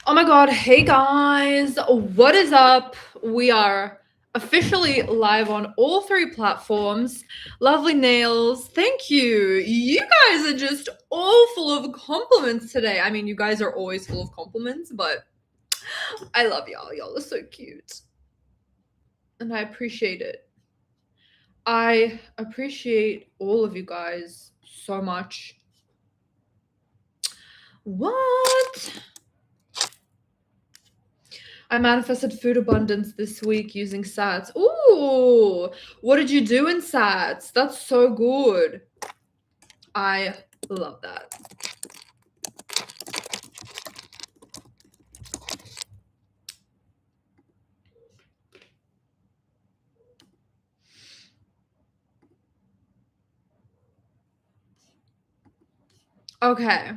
Oh my god, hey guys, what is up? We are officially live on all three platforms. Lovely nails, thank you. You guys are just all full of compliments today. I mean, you guys are always full of compliments, but I love y'all. Y'all are so cute. And I appreciate it. I appreciate all of you guys so much. What? I manifested food abundance this week using sats. Ooh, what did you do in sats? That's so good. I love that. Okay.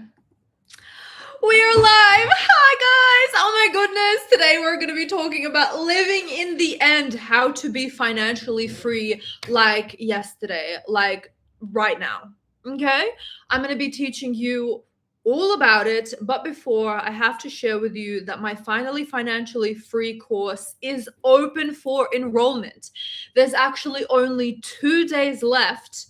We are live. Hi, guys. Oh my goodness. Today we're going to be talking about living in the end, how to be financially free like yesterday, like right now. Okay? I'm going to be teaching you all about it. But before, I have to share with you that my Finally Financially Free course is open for enrollment. There's actually only 2 days left.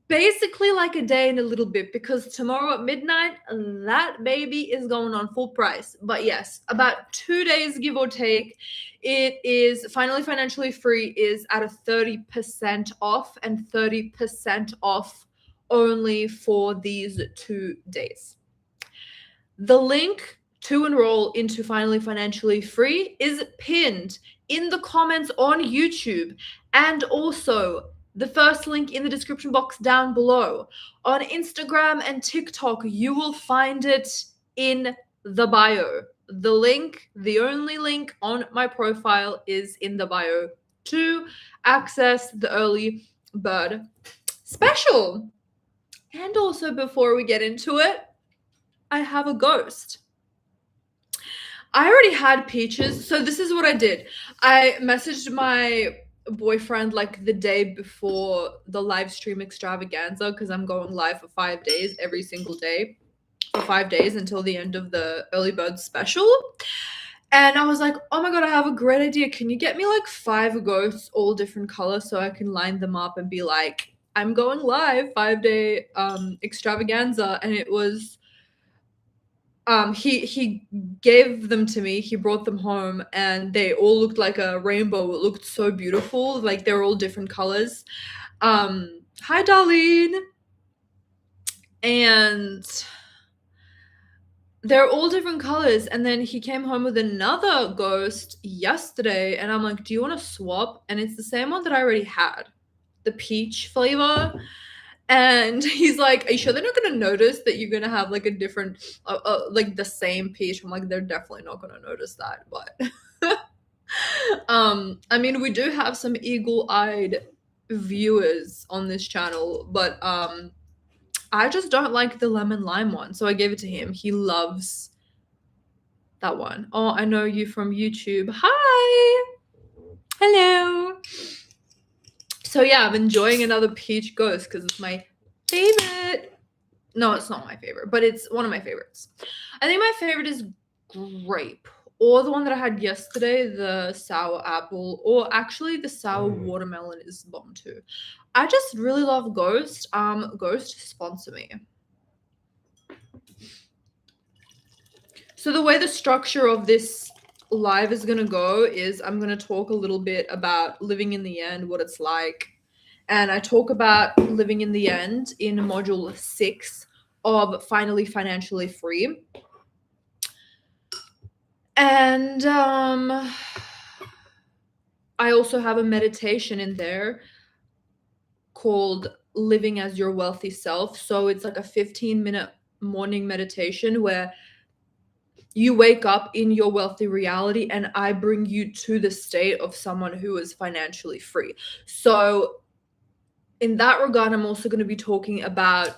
Basically like a day and a little bit, because tomorrow at midnight that baby is going on full price. But yes, about 2 days give or take. It is Finally Financially Free is at a 30% off, and 30% off only for these 2 days. The link to enroll into Finally Financially Free is pinned in the comments on YouTube, and also the first link in the description box down below. On Instagram and TikTok, you will find it in the bio. The link, the only link on my profile, is in the bio to access the early bird special. And also, before we get into it, I have a ghost. I already had peaches, so this is what I did. I messaged my boyfriend like the day before the live stream extravaganza, because I'm going live for 5 days every single day for 5 days until the end of the early bird special. And I was like, oh my god, I have a great idea. Can you get me like 5 ghosts, all different colors, so I can line them up and be like, I'm going live 5-day extravaganza. And it was he gave them to me. He brought them home, and they all looked like a rainbow. It looked so beautiful. Like, they were all different colors. Hi, Darlene. And they're all different colors. And then he came home with another ghost yesterday, and I'm like, do you want to swap? And it's the same one that I already had, the peach flavor. And he's like, are you sure they're not going to notice that you're going to have like a different, like the same peach? I'm like, they're definitely not going to notice that. But I mean, we do have some eagle-eyed viewers on this channel, but I just don't like the lemon lime one, so I gave it to him. He loves that one. Oh, I know you from YouTube. Hi. Hello. So yeah, I'm enjoying another peach ghost because it's my favorite. No, it's not my favorite, but it's one of my favorites. I think my favorite is grape, or the one that I had yesterday, the sour apple, or actually the sour watermelon is bomb too. I just really love Ghost. Ghost, sponsor me. So the way the structure of this live is gonna go is I'm gonna talk a little bit about living in the end, what it's like. And I talk about living in the end in module 6 of Finally Financially Free. And I also have a meditation in there called Living as Your Wealthy Self. So it's like a 15-minute morning meditation where you wake up in your wealthy reality, and I bring you to the state of someone who is financially free. So in that regard, I'm also going to be talking about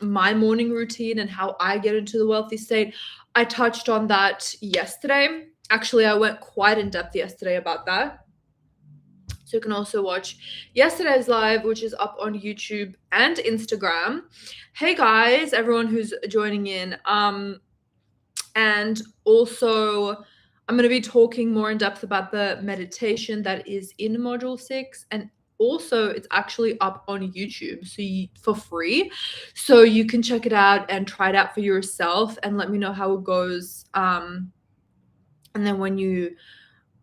my morning routine and how I get into the wealthy state. I touched on that yesterday. Actually, I went quite in depth yesterday about that. So you can also watch yesterday's live, which is up on YouTube and Instagram. Hey guys, everyone who's joining in. And also, I'm going to be talking more in depth about the meditation that is in module 6. And also, it's actually up on YouTube for free. So you can check it out and try it out for yourself and let me know how it goes. And then when you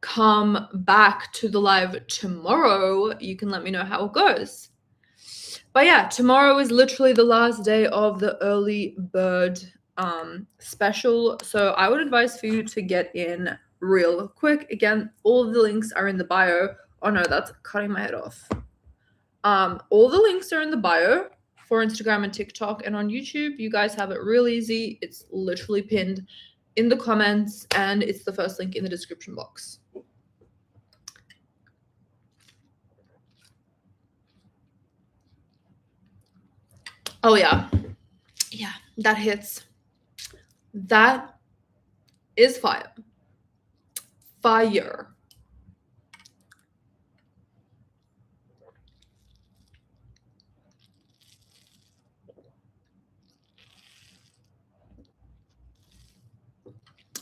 come back to the live tomorrow, you can let me know how it goes. But yeah, tomorrow is literally the last day of the early bird special. So I would advise for you to get in real quick. Again, all of the links are in the bio. Oh no, that's cutting my head off. All the links are in the bio for Instagram and TikTok, and on YouTube, you guys have it real easy. It's literally pinned in the comments, and it's the first link in the description box. Oh yeah, that hits. That is fire. Fire.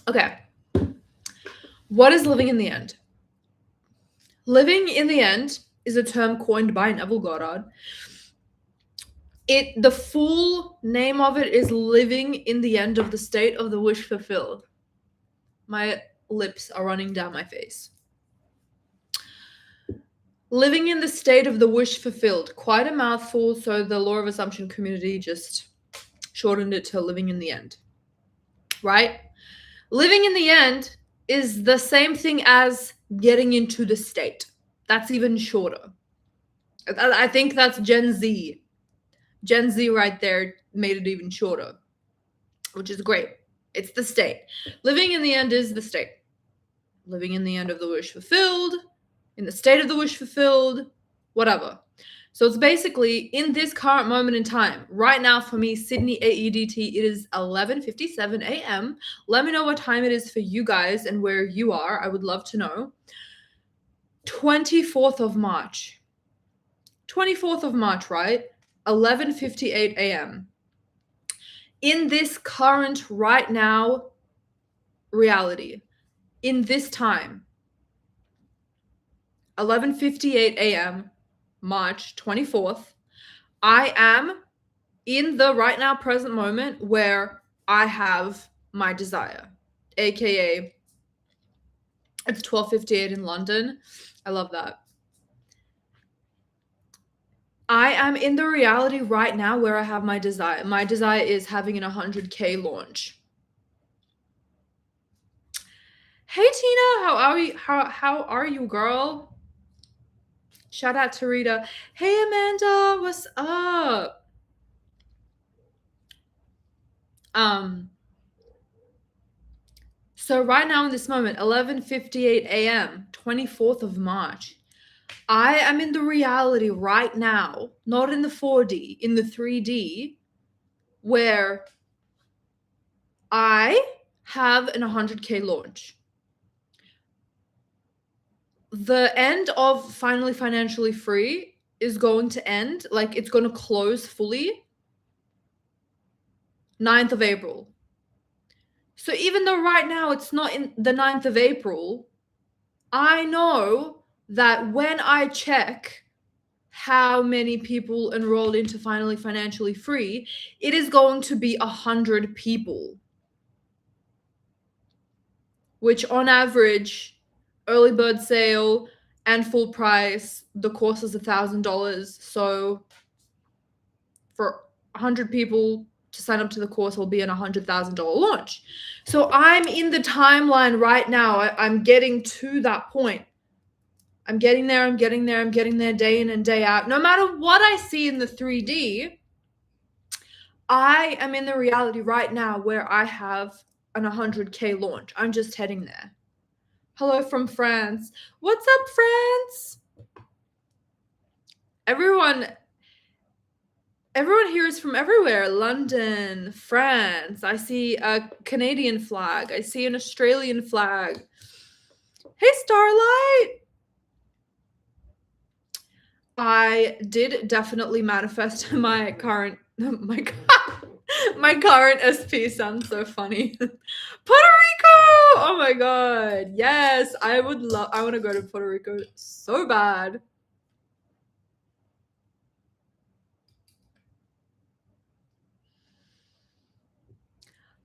Okay. What is living in the end? Living in the end is a term coined by Neville Goddard. The full name of it is living in the end of the state of the wish fulfilled. My lips are running down my face. Living in the state of the wish fulfilled. Quite a mouthful, so the law of assumption community just shortened it to living in the end. Right? Living in the end is the same thing as getting into the state. That's even shorter. I think that's Gen Z. Gen Z right there made it even shorter, which is great. It's the state. Living in the end is the state. Living in the end of the wish fulfilled, in the state of the wish fulfilled, whatever. So it's basically in this current moment in time. Right now for me, Sydney AEDT, it is 11:57 a.m. Let me know what time it is for you guys and where you are. I would love to know. 24th of March. 24th of March, right? 11:58 a.m. In this current, right now, reality, in this time, 11:58 a.m., March 24th, I am in the right now present moment where I have my desire, aka it's 12:58 in London. I love that. I am in the reality right now where I have my desire. My desire is having an 100K launch. Hey Tina, how are you? How are you, girl? Shout out to Rita. Hey Amanda, what's up? So right now in this moment, 11:58 a.m., 24th of March, I am in the reality right now, not in the 4D, in the 3D, where I have an 100K launch. The end of Finally Financially Free is going to end, like it's going to close fully 9th of April. So even though right now it's not in the 9th of April, I know that when I check how many people enrolled into Finally Financially Free, it is going to be 100 people. Which on average, early bird sale and full price, the course is $1,000. So for 100 people to sign up to the course will be an $100,000 launch. So I'm in the timeline right now. I'm getting to that point. I'm getting there day in and day out. No matter what I see in the 3D, I am in the reality right now where I have an 100K launch. I'm just heading there. Hello from France. What's up, France? Everyone here is from everywhere. London, France. I see a Canadian flag. I see an Australian flag. Hey, Starlight. I did definitely manifest my My current SP sounds so funny. Puerto Rico! Oh my god. Yes, I want to go to Puerto Rico so bad.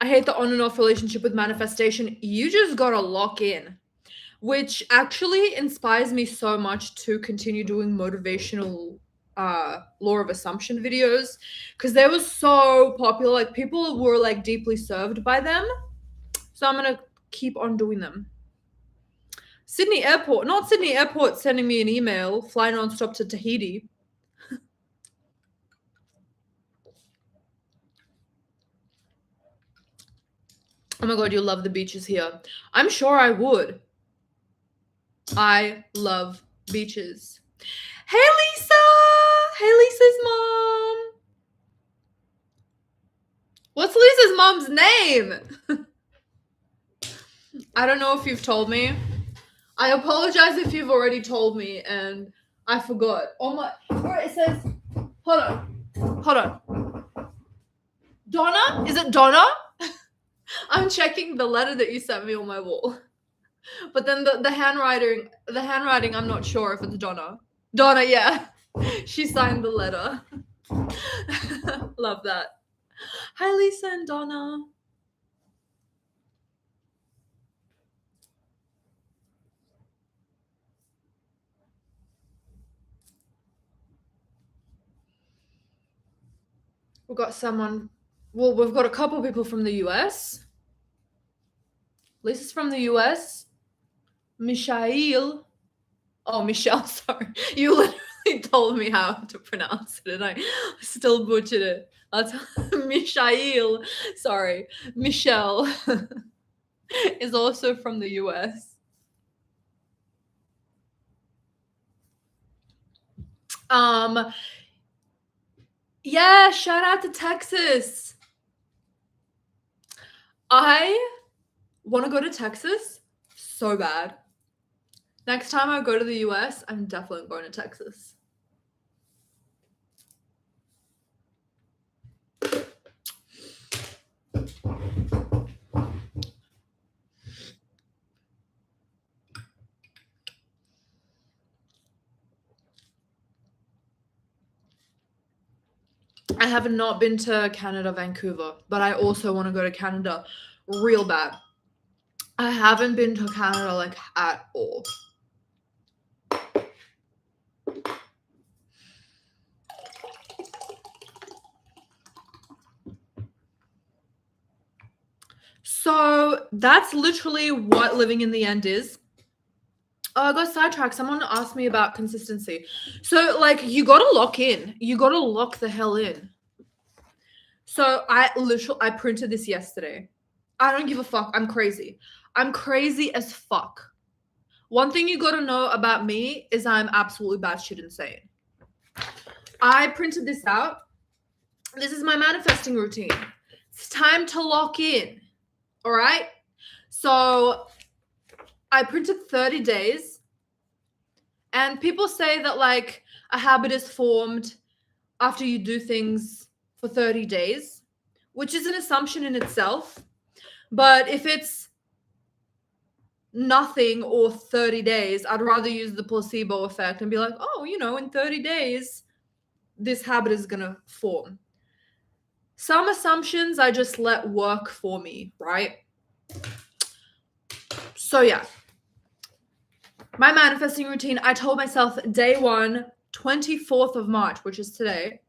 I hate the on and off relationship with manifestation. You just gotta lock in, which actually inspires me so much to continue doing motivational law of assumption videos, because they were so popular. Like, people were like deeply served by them. So I'm gonna keep on doing them. Sydney Airport, not Sydney Airport sending me an email, fly nonstop to Tahiti. Oh my god, you love the beaches here. I'm sure I would. I love beaches. Hey Lisa! Hey Lisa's mom! What's Lisa's mom's name? I don't know if you've told me. I apologize if you've already told me and I forgot. Oh my, where it says, hold on. Donna? Is it Donna? I'm checking the letter that you sent me on my wall. But then the handwriting, I'm not sure if it's Donna. Donna, yeah. She signed the letter. Love that. Hi, Lisa and Donna. We've got someone, well, we've got a couple people from the US. Lisa's from the US. Michelle. Oh, Michelle, sorry. You literally told me how to pronounce it and I still butchered it. That's Michelle. Sorry. Michelle is also from the US. Yeah, shout out to Texas. I want to go to Texas so bad. Next time I go to the US, I'm definitely going to Texas. I have not been to Canada, Vancouver, but I also want to go to Canada real bad. I haven't been to Canada like at all. So that's literally what living in the end is. Oh, I got sidetracked. Someone asked me about consistency. So, like, you gotta lock in. You gotta lock the hell in. So I printed this yesterday. I don't give a fuck. I'm crazy. I'm crazy as fuck. One thing you gotta know about me is I'm absolutely batshit insane. I printed this out. This is my manifesting routine. It's time to lock in. All right? So I printed 30 days. And people say that, like, a habit is formed after you do things for 30 days, which is an assumption in itself. But if it's nothing or 30 days, I'd rather use the placebo effect and be like, oh, in 30 days, this habit is going to form. Some assumptions I just let work for me, right? So yeah, my manifesting routine, I told myself day one, 24th of March, which is today,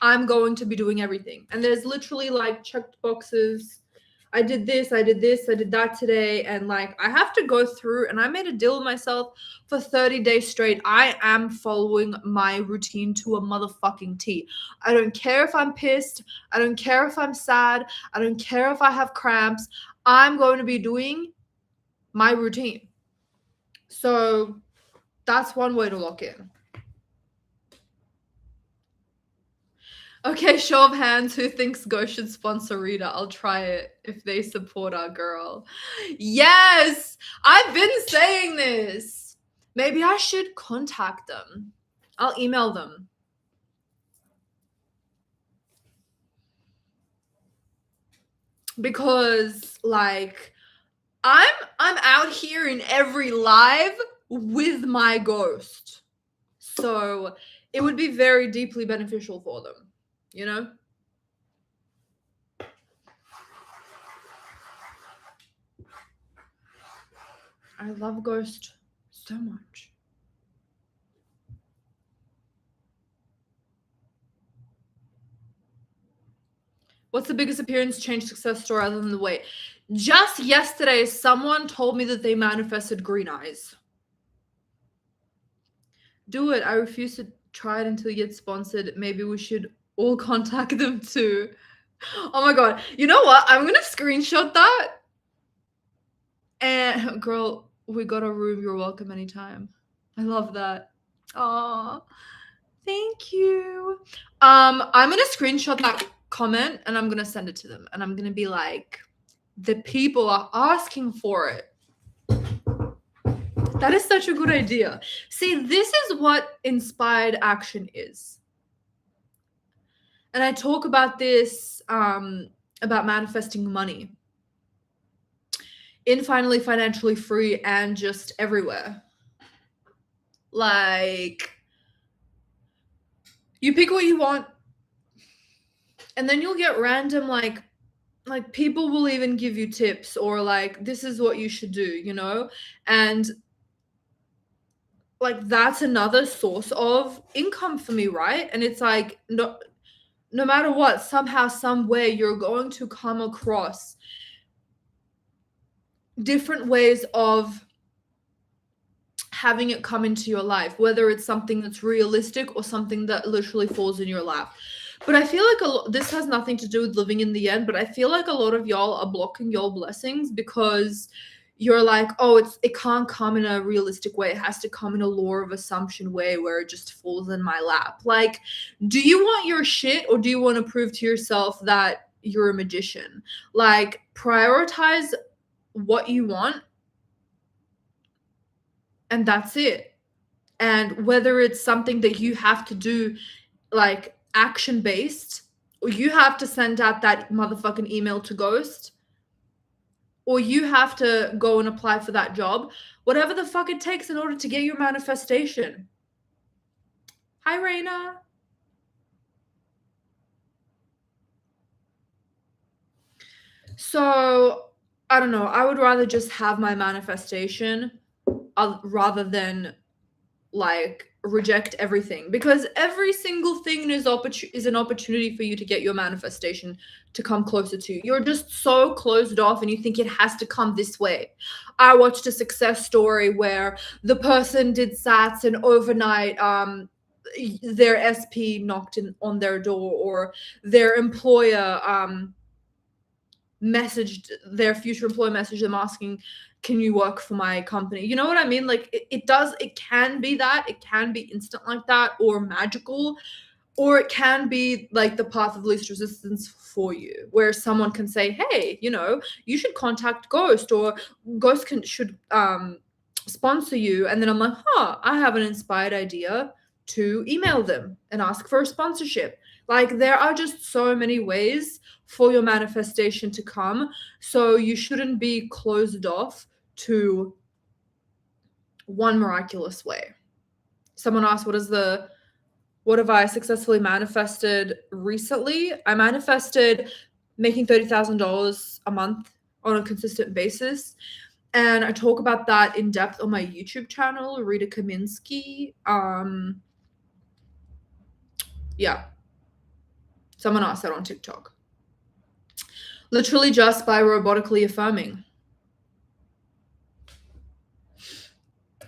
I'm going to be doing everything. And there's literally like checked boxes. I did this, I did that today. And like, I have to go through, and I made a deal with myself for 30 days straight. I am following my routine to a motherfucking T. I don't care if I'm pissed. I don't care if I'm sad. I don't care if I have cramps. I'm going to be doing my routine. So that's one way to lock in. Okay, show of hands, who thinks Go should sponsor Rita? I'll try it if they support our girl. Yes! I've been saying this. Maybe I should contact them. I'll email them. because like I'm out here in every live with my ghost. So it would be very deeply beneficial for them, you know? I love Ghost so much. What's the biggest appearance change success story other than the weight? Just yesterday, someone told me that they manifested green eyes. Do it. I refuse to try it until you get sponsored. Maybe we should all contact them too. Oh my god. You know what? I'm gonna screenshot that. And girl, we got a room. You're welcome anytime. I love that. Oh, thank you. I'm gonna screenshot that comment and I'm gonna send it to them. And I'm gonna be like, the people are asking for it. That is such a good idea. See, this is what inspired action is. And I talk about this about manifesting money in Finally Financially Free and just everywhere. Like, you pick what you want and then you'll get random like people will even give you tips or like, this is what you should do, you know? And like, that's another source of income for me, right? And it's like, no matter what, somehow, some way, you're going to come across different ways of having it come into your life, whether it's something that's realistic or something that literally falls in your lap. But I feel like this has nothing to do with living in the end, but I feel like a lot of y'all are blocking your blessings because you're like, oh, it can't come in a realistic way. It has to come in a law of assumption way where it just falls in my lap. Like, do you want your shit or do you want to prove to yourself that you're a magician? Like, prioritize what you want and that's it. And whether it's something that you have to do, like action based, or you have to send out that motherfucking email to Ghost, or you have to go and apply for that job, whatever the fuck it takes in order to get your manifestation. Hi, Raina. So, I don't know. I would rather just have my manifestation rather than like reject everything, because every single thing is an opportunity for you to get your manifestation to come closer to you. You're just so closed off and you think it has to come this way. I watched a success story where the person did sats and overnight their SP knocked on their door, or their employer messaged their future employer, messaged them asking, can you work for my company? You know what I mean? Like, it can be that. It can be instant like that, or magical, or it can be like the path of least resistance for you, where someone can say, hey, you know, you should contact Ghost, or Ghost should sponsor you. And then I'm like, I have an inspired idea to email them and ask for a sponsorship. Like, there are just so many ways for your manifestation to come. So you shouldn't be closed off to one miraculous way. Someone asked, what have I successfully manifested recently? I manifested making $30,000 a month on a consistent basis. And I talk about that in depth on my YouTube channel, Rita Kaminsky. Yeah. Someone asked that on TikTok. Literally just by robotically affirming.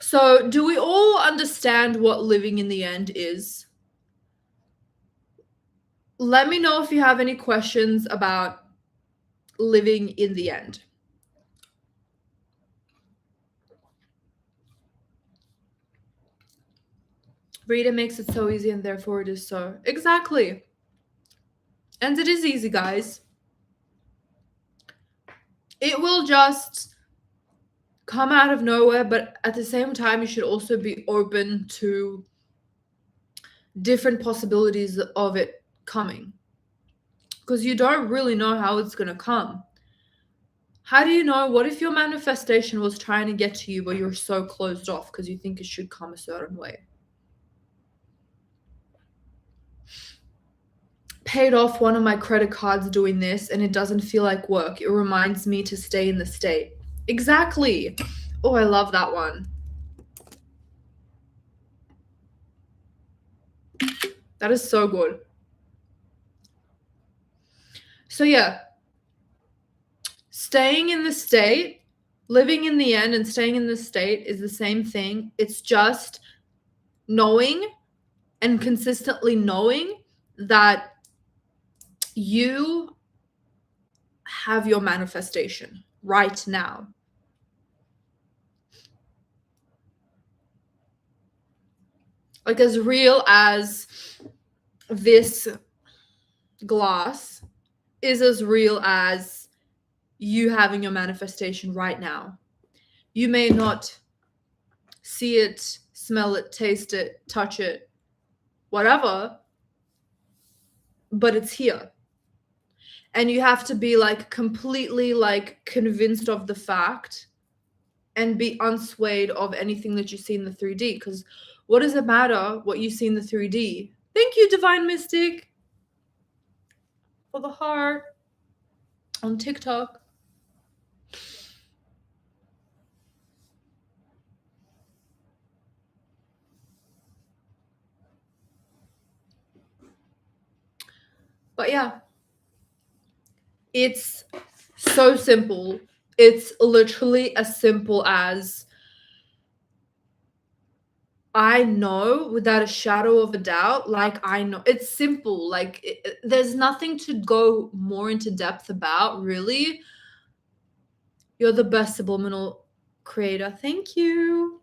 So, do we all understand what living in the end is? Let me know if you have any questions about living in the end. Rita makes it so easy and therefore it is so. Exactly. And it is easy, guys. It will just come out of nowhere, but at the same time, you should also be open to different possibilities of it coming, because you don't really know how it's going to come. How do you know? What if your manifestation was trying to get to you, but you're so closed off because you think it should come a certain way? Paid off one of my credit cards doing this, and it doesn't feel like work. It reminds me to stay in the state. Exactly. Oh, I love that one. That is so good. So yeah, staying in the state, living in the end and staying in the state is the same thing. It's just knowing and consistently knowing that you have your manifestation right now. Like as real as this glass is as real as you having your manifestation right now. You may not see it, smell it, taste it, touch it, whatever, but it's here. And you have to be like completely like convinced of the fact and be unswayed of anything that you see in the 3D. Because what does it matter what you see in the 3D? Thank you, Divine Mystic, for the heart on TikTok. But yeah, it's so simple. It's literally as simple as I know without a shadow of a doubt, like I know. It's simple. Like there's nothing to go more into depth about, really. You're the best subliminal creator. Thank you.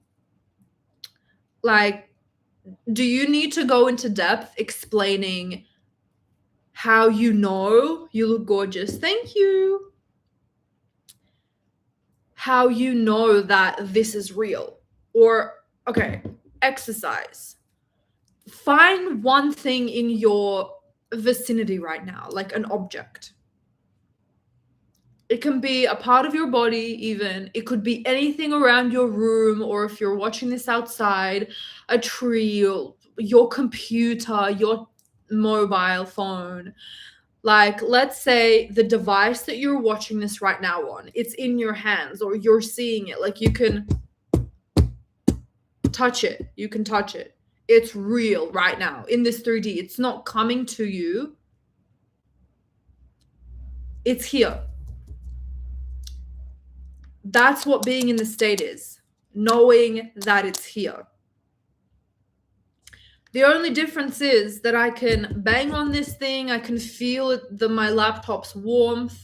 Like, do you need to go into depth explaining how you know you look gorgeous? Thank you. How you know that this is real. Or, okay, exercise. Find one thing in your vicinity right now, like an object. It can be a part of your body, even. It could be anything around your room, or if you're watching this outside, a tree, your computer, your mobile phone. Like, let's say the device that you're watching this right now on, it's in your hands or you're seeing it. Like, you can touch it. You can touch it. It's real right now in this 3D. It's not coming to you. It's here. That's what being in the state is, knowing that it's here. The only difference is that I can bang on this thing, I can feel it, my laptop's warmth.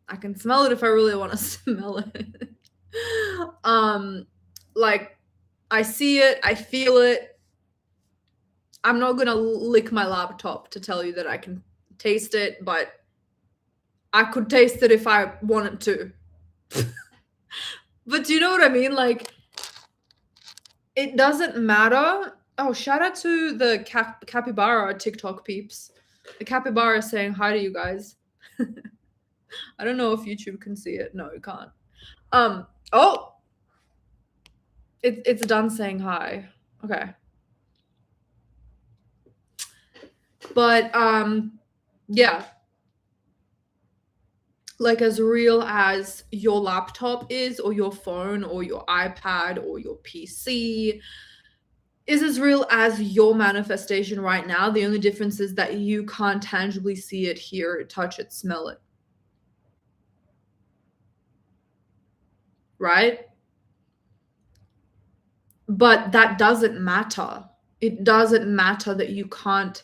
I can smell it if I really want to smell it. Like, I see it, I feel it. I'm not gonna lick my laptop to tell you that I can taste it, but I could taste it if I wanted to. But do you know what I mean? Like, it doesn't matter. Oh, shout out to the capybara TikTok peeps. The capybara is saying hi to you guys. I don't know if YouTube can see it. No, you can't. Oh, it's done saying hi. Okay. But yeah. Like as real as your laptop is, or your phone, or your iPad, or your PC, is as real as your manifestation right now. The only difference is that you can't tangibly see it, hear it, touch it, smell it. Right? But that doesn't matter. It doesn't matter that you can't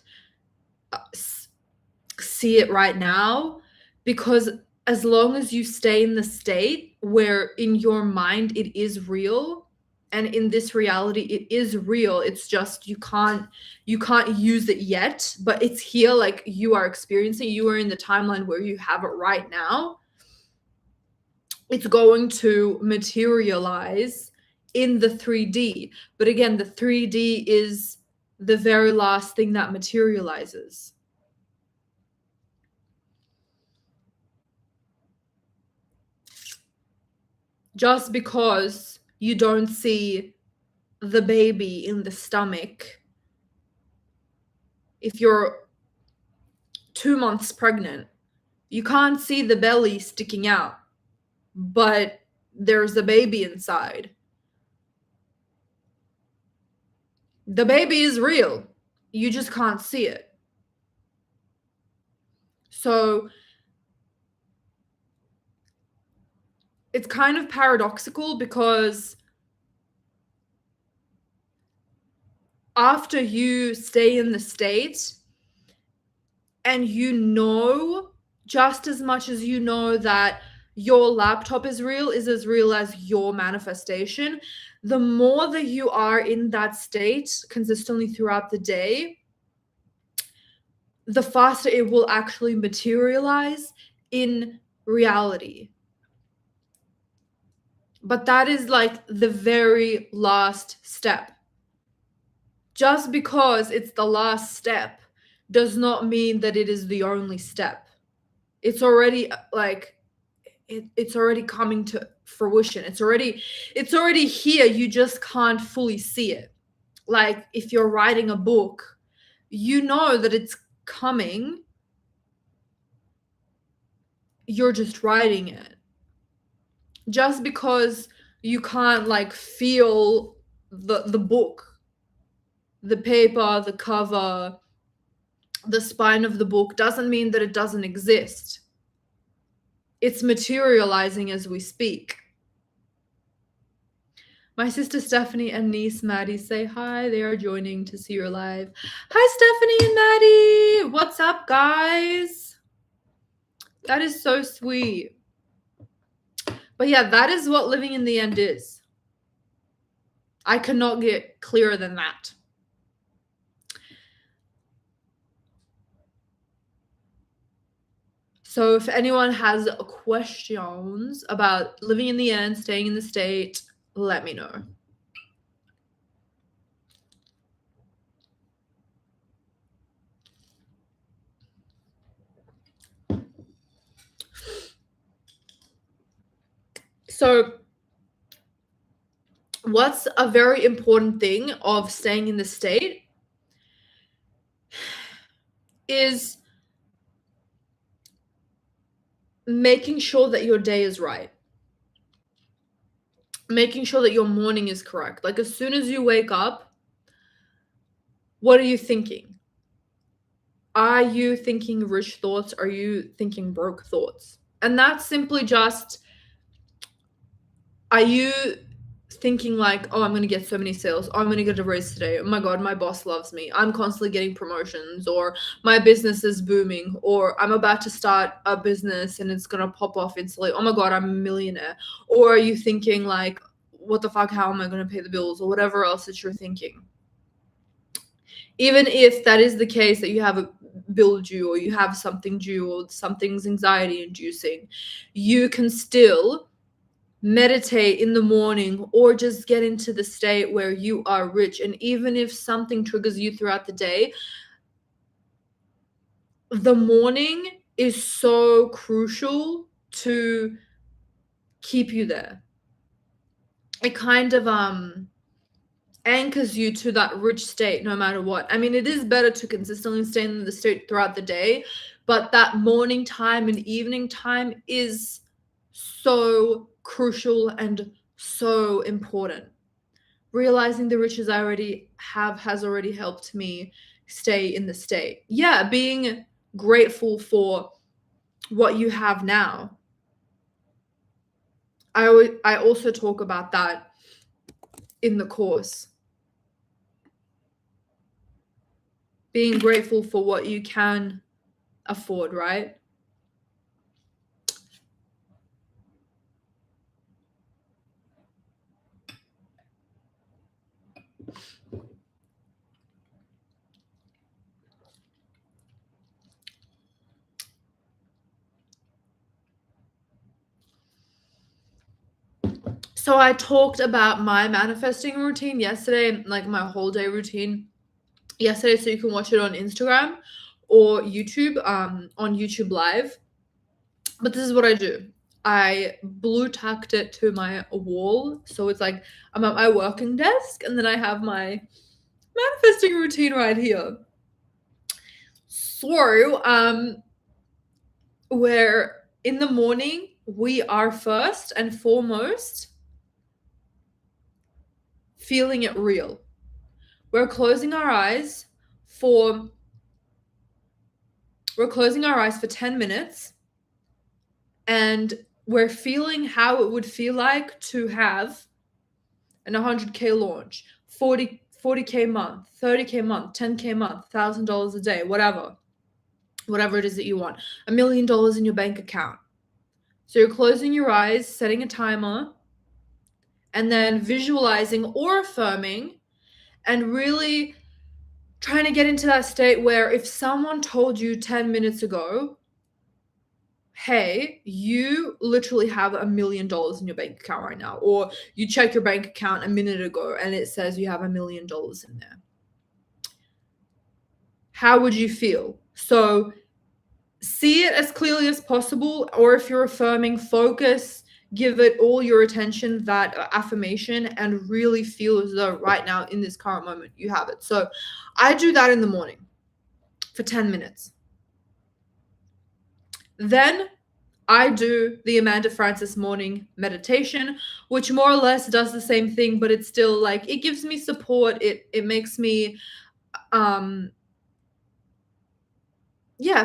see it right now, because as long as you stay in the state where in your mind it is real, and in this reality it is real, it's just you can't use it yet, but it's here. Like, you are experiencing, you are in the timeline where you have it right now. It's going to materialize in the 3D. But again, the 3D is the very last thing that materializes. just because you don't see the baby in the stomach, if you're 2 months pregnant, you can't see the belly sticking out, but there's a baby inside. The baby is real. You just can't see it. So it's kind of paradoxical, because after you stay in the state and you know, just as much as you know that your laptop is as real as your manifestation, the more that you are in that state consistently throughout the day, the faster it will actually materialize in reality. But that is like the very last step. Just because it's the last step does not mean that it is the only step. It's already like it's already coming to fruition. It's already here. You just can't fully see it. Like if you're writing a book, you know that it's coming. You're just writing it. Just because you can't like feel the book, the paper, the cover, the spine of the book, doesn't mean that it doesn't exist. It's materializing as we speak. My sister Stephanie and niece Maddie say hi. They are joining to see your live. Hi, Stephanie and Maddie. What's up, guys? That is so sweet. But yeah, that is what living in the end is. I cannot get clearer than that. So if anyone has questions about living in the end, staying in the state, let me know. So what's a very important thing of staying in the state is making sure that your day is right. Making sure that your morning is correct. Like as soon as you wake up, what are you thinking? Are you thinking rich thoughts? Are you thinking broke thoughts? And that's simply just, are you thinking like, oh, I'm going to get so many sales. Oh, I'm going to get a raise today. Oh my God, my boss loves me. I'm constantly getting promotions, or my business is booming, or I'm about to start a business and it's going to pop off instantly. Oh my God, I'm a millionaire. Or are you thinking like, what the fuck, how am I going to pay the bills, or whatever else that you're thinking? Even if that is the case, that you have a bill due, or you have something due, or something's anxiety inducing, you can still meditate in the morning, or just get into the state where you are rich. And even if something triggers you throughout the day, the morning is so crucial to keep you there. It kind of anchors you to that rich state no matter what. I mean, it is better to consistently stay in the state throughout the day, but that morning time and evening time is so crucial and so important. Realizing the riches I already have has already helped me stay in the state. Yeah, being grateful for what you have now. I also talk about that in the course. Being grateful for what you can afford, right? So I talked about my manifesting routine yesterday, like my whole day routine yesterday, so you can watch it on Instagram or YouTube, on YouTube Live. But this is what I do. I blue tacked it to my wall. So it's like I'm at my working desk and then I have my manifesting routine right here. So, where in the morning we are first and foremost feeling it real. We're closing our eyes for 10 minutes and we're feeling how it would feel like to have an 100K launch, 40K month, 30K month, 10K month, $1,000 a day, whatever it is that you want, $1 million in your bank account. So you're closing your eyes, setting a timer, and then visualizing or affirming and really trying to get into that state where if someone told you 10 minutes ago, hey, you literally have $1 million in your bank account right now, or you check your bank account a minute ago and it says you have $1 million in there, how would you feel? So see it as clearly as possible, or if you're affirming, focus, give it all your attention, that affirmation, and really feel as though right now in this current moment you have it. So I do that in the morning for 10 minutes. Then I do the Amanda Frances morning meditation, which more or less does the same thing, but it's still like, it gives me support. It makes me,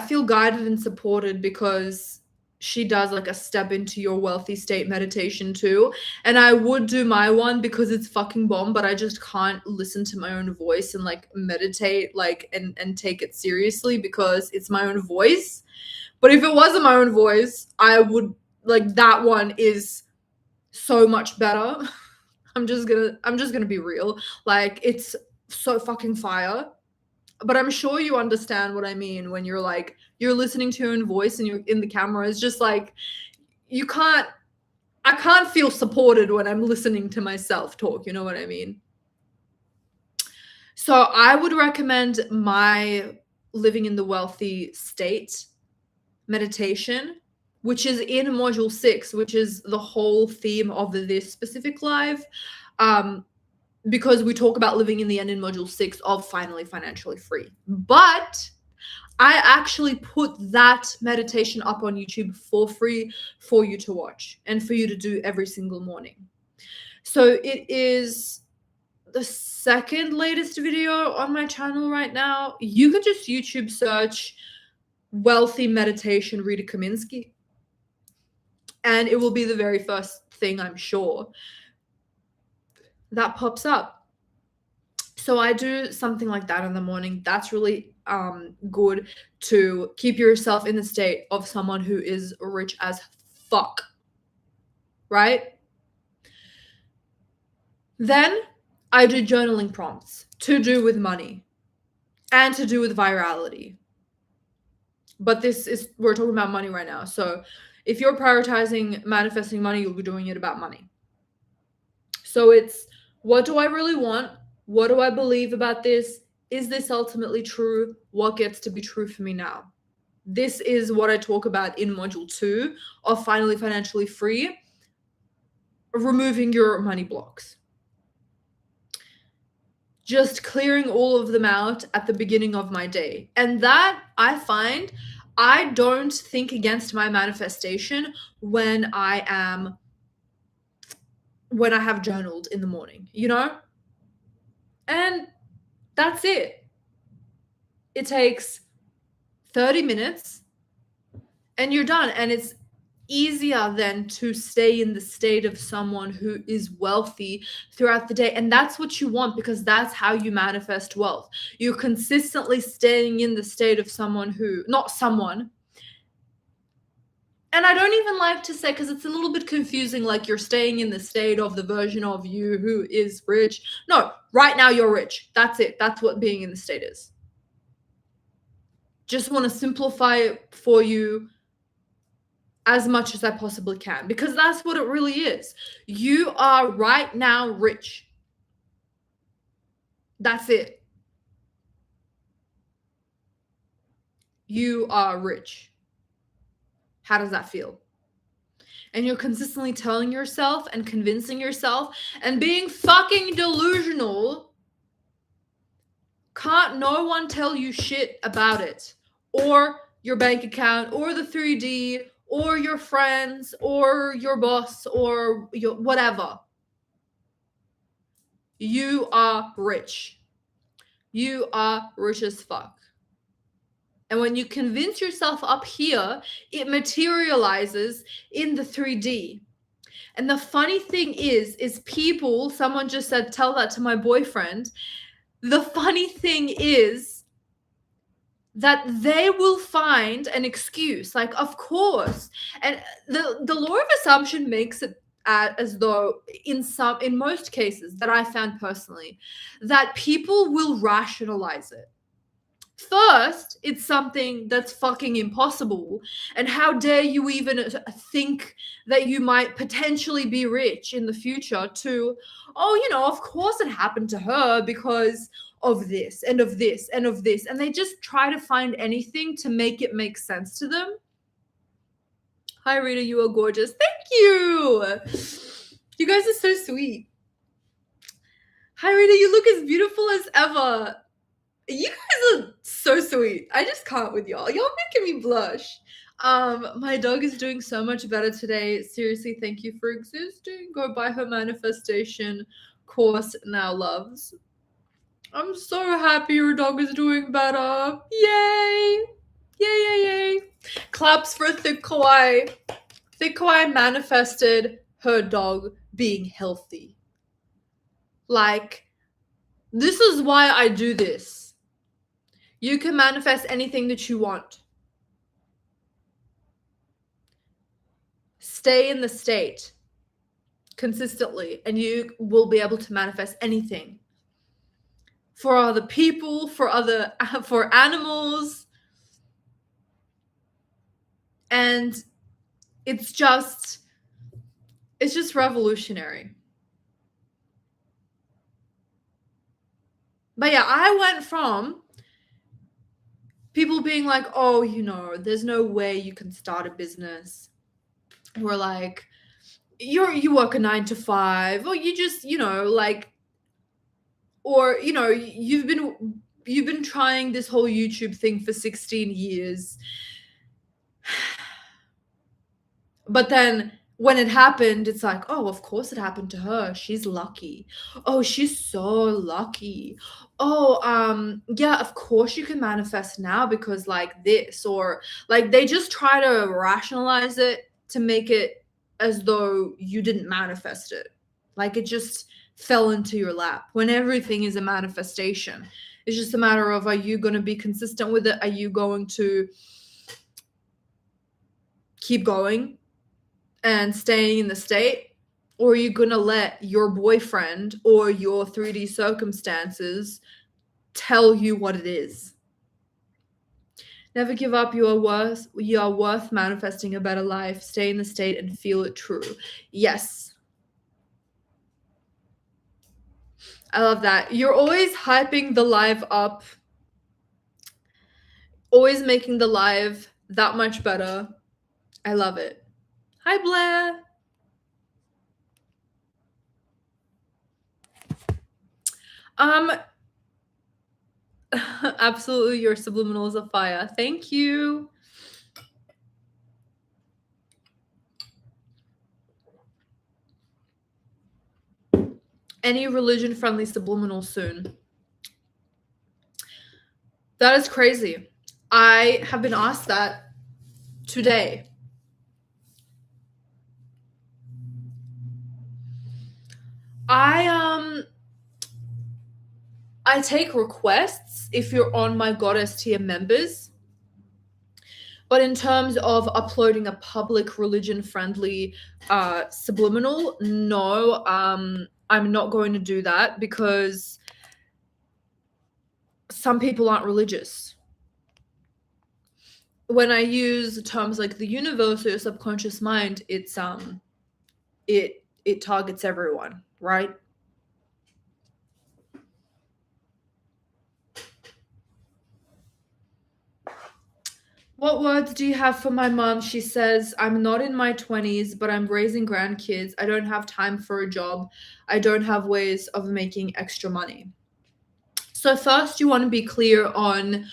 feel guided and supported, because she does like a step into your wealthy state meditation too. And I would do my one because it's fucking bomb, but I just can't listen to my own voice and like meditate like and take it seriously because it's my own voice. But if it wasn't my own voice, I would like, that one is so much better. I'm just gonna be real. Like, it's so fucking fire. But I'm sure you understand what I mean when you're like, you're listening to your own voice and you're in the camera. It's just like, I can't feel supported when I'm listening to myself talk. You know what I mean? So I would recommend my living in the wealthy state meditation, which is in module 6, which is the whole theme of this specific live. Because we talk about living in the end in module 6 of Finally Financially Free. But I actually put that meditation up on YouTube for free for you to watch and for you to do every single morning. So it is the second latest video on my channel right now. You could just YouTube search wealthy meditation Rita Kaminsky, and it will be the very first thing, I'm sure, that pops up. So I do something like that in the morning. That's really good to keep yourself in the state of someone who is rich as fuck, right? Then I do journaling prompts to do with money and to do with virality. But we're talking about money right now. So if you're prioritizing manifesting money, you'll be doing it about money. So it's, what do I really want? What do I believe about this? Is this ultimately true? What gets to be true for me now? This is what I talk about in module 2 of Finally Financially Free, removing your money blocks. Just clearing all of them out at the beginning of my day. And that, I find, I don't think against my manifestation when I have journaled in the morning, you know? And that's it. It takes 30 minutes and you're done. And it's easier then to stay in the state of someone who is wealthy throughout the day. And that's what you want, because that's how you manifest wealth. You're consistently staying in the state of someone who, not someone. And I don't even like to say, because it's a little bit confusing, like you're staying in the state of the version of you who is rich. No, right now you're rich. That's it. That's what being in the state is. Just want to simplify it for you as much as I possibly can, because that's what it really is. You are right now rich. That's it. You are rich. How does that feel? and you're consistently telling yourself and convincing yourself and being fucking delusional, can't no one tell you shit about it, or your bank account, or the 3D, or your friends, or your boss, or your whatever. You are rich. You are rich as fuck. And when you convince yourself up here, it materializes in the 3D. And the funny thing is people, someone just said, tell that to my boyfriend. The funny thing is that they will find an excuse. Like, of course. And the law of assumption makes it as though in most cases that I found personally, that people will rationalize it. First, it's something that's fucking impossible. And how dare you even think that you might potentially be rich in the future, to, oh, of course it happened to her because of this and of this and of this. And they just try to find anything to make it make sense to them. Hi, Rita, you are gorgeous. Thank you. You guys are so sweet. Hi, Rita, you look as beautiful as ever. You guys are so sweet. I just can't with y'all. Y'all making me blush. My dog is doing so much better today. Seriously, thank you for existing. Go buy her manifestation course now, loves. I'm so happy your dog is doing better. Yay! Yay, yay, yay. Claps for Thick Kawaii. Thick Kawaii manifested her dog being healthy. Like, this is why I do this. You can manifest anything that you want. Stay in the state consistently, and you will be able to manifest anything. For other people, for animals. And it's just revolutionary. But yeah, I went from people being like, oh, there's no way you can start a business. We're like, you work a 9 to 5, or you just, or, you've been trying this whole YouTube thing for 16 years. But then when it happened, it's like, oh, of course it happened to her. She's lucky. Oh, she's so lucky. Oh, yeah, of course you can manifest now because like this, or like they just try to rationalize it to make it as though you didn't manifest it. Like it just fell into your lap, when everything is a manifestation. It's just a matter of, are you going to be consistent with it? Are you going to keep going and staying in the state? Or are you going to let your boyfriend or your 3D circumstances tell you what it is? Never give up. You are worth manifesting a better life. Stay in the state and feel it true. Yes. I love that. You're always hyping the live up. Always making the live that much better. I love it. Hi, Blair. Absolutely, your subliminals of fire. Thank you. Any religion-friendly subliminal soon? That is crazy. I have been asked that today. I take requests if you're on my Goddess tier members. But in terms of uploading a public religion-friendly subliminal, no, I'm not going to do that because some people aren't religious. When I use terms like the universe or your subconscious mind, it's it targets everyone, right? What words do you have for my mom? She says, I'm not in my 20s, but I'm raising grandkids. I don't have time for a job. I don't have ways of making extra money. So, first, you want to be clear on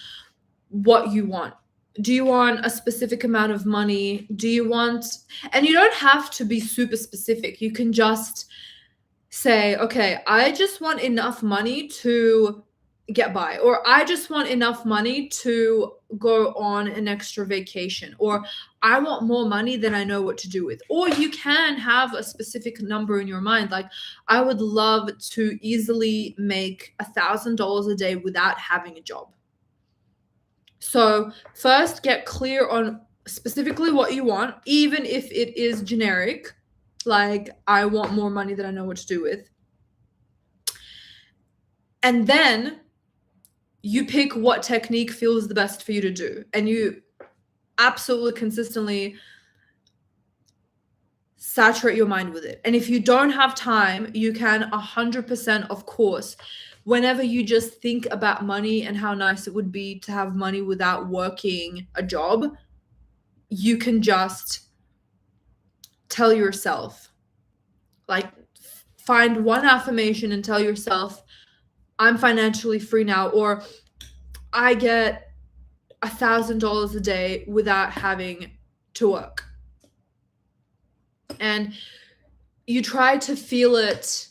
what you want. Do you want a specific amount of money? Do you want, and you don't have to be super specific. You can just say, okay, I just want enough money to get by, or I just want enough money to go on an extra vacation, or I want more money than I know what to do with. Or you can have a specific number in your mind, like, I would love to easily make $1,000 a day without having a job. So first, get clear on specifically what you want, even if it is generic, like, I want more money than I know what to do with. And then you pick what technique feels the best for you to do. And you absolutely consistently saturate your mind with it. And if you don't have time, you can 100%, of course, whenever you just think about money and how nice it would be to have money without working a job, you can just tell yourself, like, find one affirmation and tell yourself, I'm financially free now, or I get $1,000 a day without having to work. And you try to feel it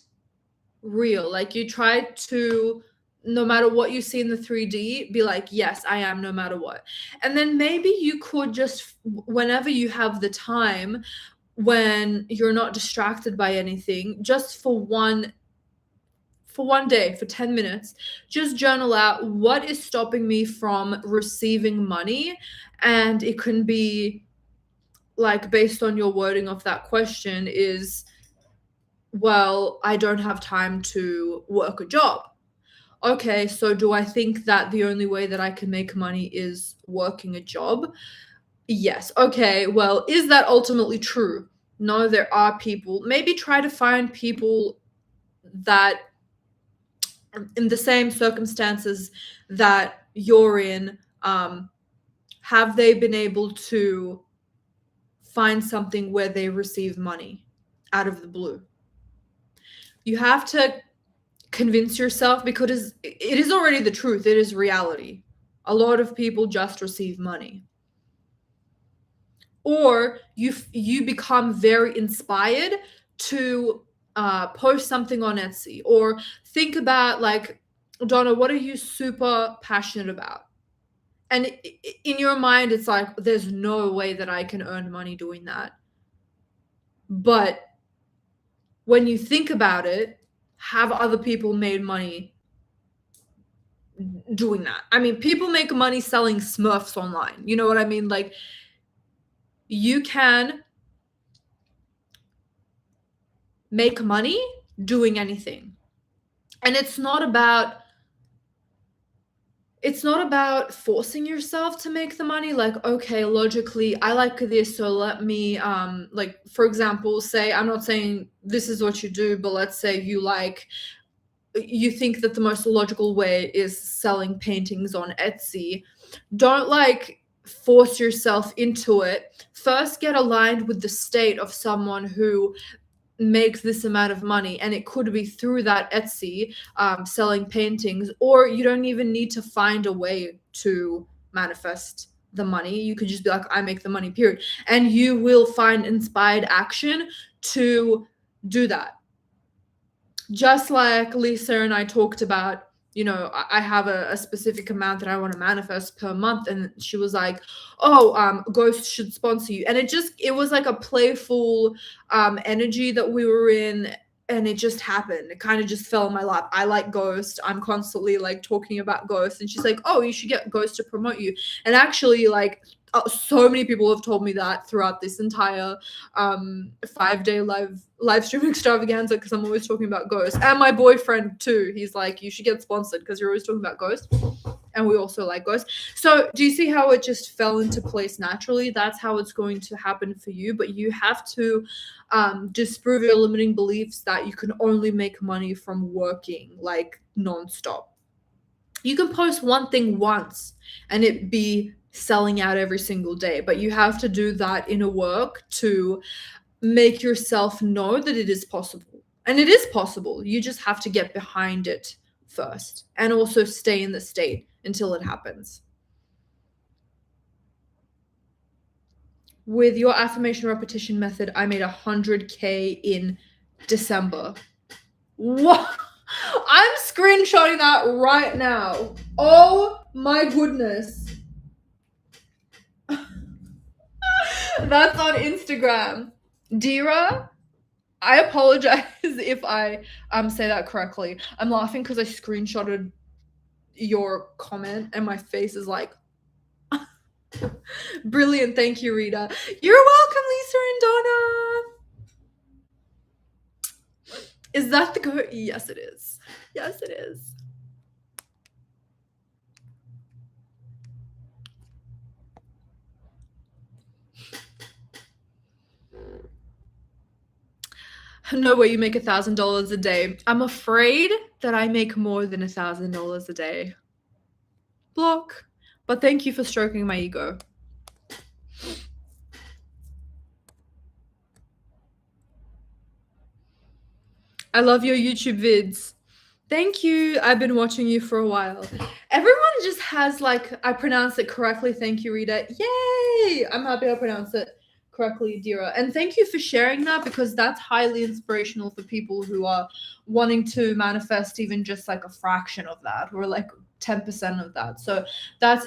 real. Like, you try to, no matter what you see in the 3D, be like, yes, I am, no matter what. And then maybe you could just, whenever you have the time, when you're not distracted by anything, just for one day, for 10 minutes, just journal out what is stopping me from receiving money. And it can be, like, based on your wording of that question is, well, I don't have time to work a job. Okay, so do I think that the only way that I can make money is working a job? Yes. Okay, well, is that ultimately true? No, there are people. Maybe try to find people that, in the same circumstances that you're in, have they been able to find something where they receive money out of the blue? You have to convince yourself, because it is already the truth. It is reality. A lot of people just receive money. Or you become very inspired to post something on Etsy, or think about, like, Donna, what are you super passionate about? And in your mind, it's like, there's no way that I can earn money doing that. But when you think about it, have other people made money doing that? I mean, people make money selling Smurfs online. You know what I mean? Like, you can make money doing anything. And it's not about forcing yourself to make the money. Like, okay, logically, I like this, so let me, like, for example, say, I'm not saying this is what you do, but let's say you think that the most logical way is selling paintings on Etsy. Don't, like, force yourself into it. First, get aligned with the state of someone who makes this amount of money, and it could be through that Etsy, selling paintings, or you don't even need to find a way to manifest the money. You could just be like, I make the money, period, and you will find inspired action to do that. Just like Lisa and I talked about, I have a specific amount that I want to manifest per month, and she was like, oh, Ghost should sponsor you. And it was like a playful energy that we were in, and it just happened. It kind of just fell in my lap. I like Ghost. I'm constantly, like, talking about Ghost, and she's like, oh, you should get Ghost to promote you. And actually, like, so many people have told me that throughout this entire 5-day live stream extravaganza, because I'm always talking about Ghost. And my boyfriend too, he's like, you should get sponsored because you're always talking about Ghost, and we also like Ghost. So do you see how it just fell into place naturally? That's how it's going to happen for you. But you have to disprove your limiting beliefs that you can only make money from working, like, nonstop. You can post one thing once and it be selling out every single day, but you have to do that inner work to make yourself know that it is possible. And it is possible. You just have to get behind it first and also stay in the state until it happens. With your affirmation repetition method, I made 100K in December. What? I'm screenshotting that right now. Oh my goodness. That's on Instagram. Dira, I apologize if I say that correctly. I'm laughing because I screenshotted your comment and my face is like brilliant. Thank you, Rita. You're welcome, Lisa and Donna. Is that the go? Yes, it is. Yes, it is. No way you make $1,000 a day. I'm afraid that I make more than $1,000 a day. Block. But thank you for stroking my ego. I love your YouTube vids. Thank you. I've been watching you for a while. Everyone just has like, I pronounce it correctly. Thank you, Rita. Yay! I'm happy I pronounced it correctly, Dira. And thank you for sharing that because that's highly inspirational for people who are wanting to manifest even just like a fraction of that or like 10% of that. So that's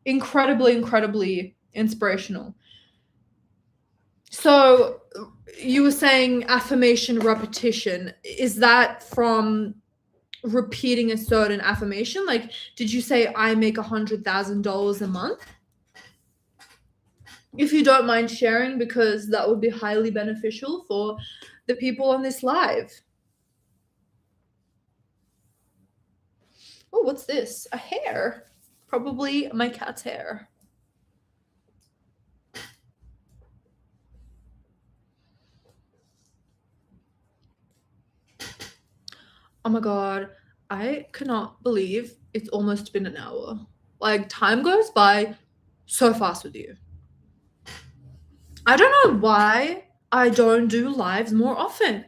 incredibly, incredibly inspirational. So you were saying affirmation repetition. Is that from repeating a certain affirmation? Like, did you say I make $100,000 a month? If you don't mind sharing, because that would be highly beneficial for the people on this live. Oh, what's this? A hair. Probably my cat's hair. Oh my god, I cannot believe it's almost been an hour. Like, time goes by so fast with you. I don't know why I don't do lives more often.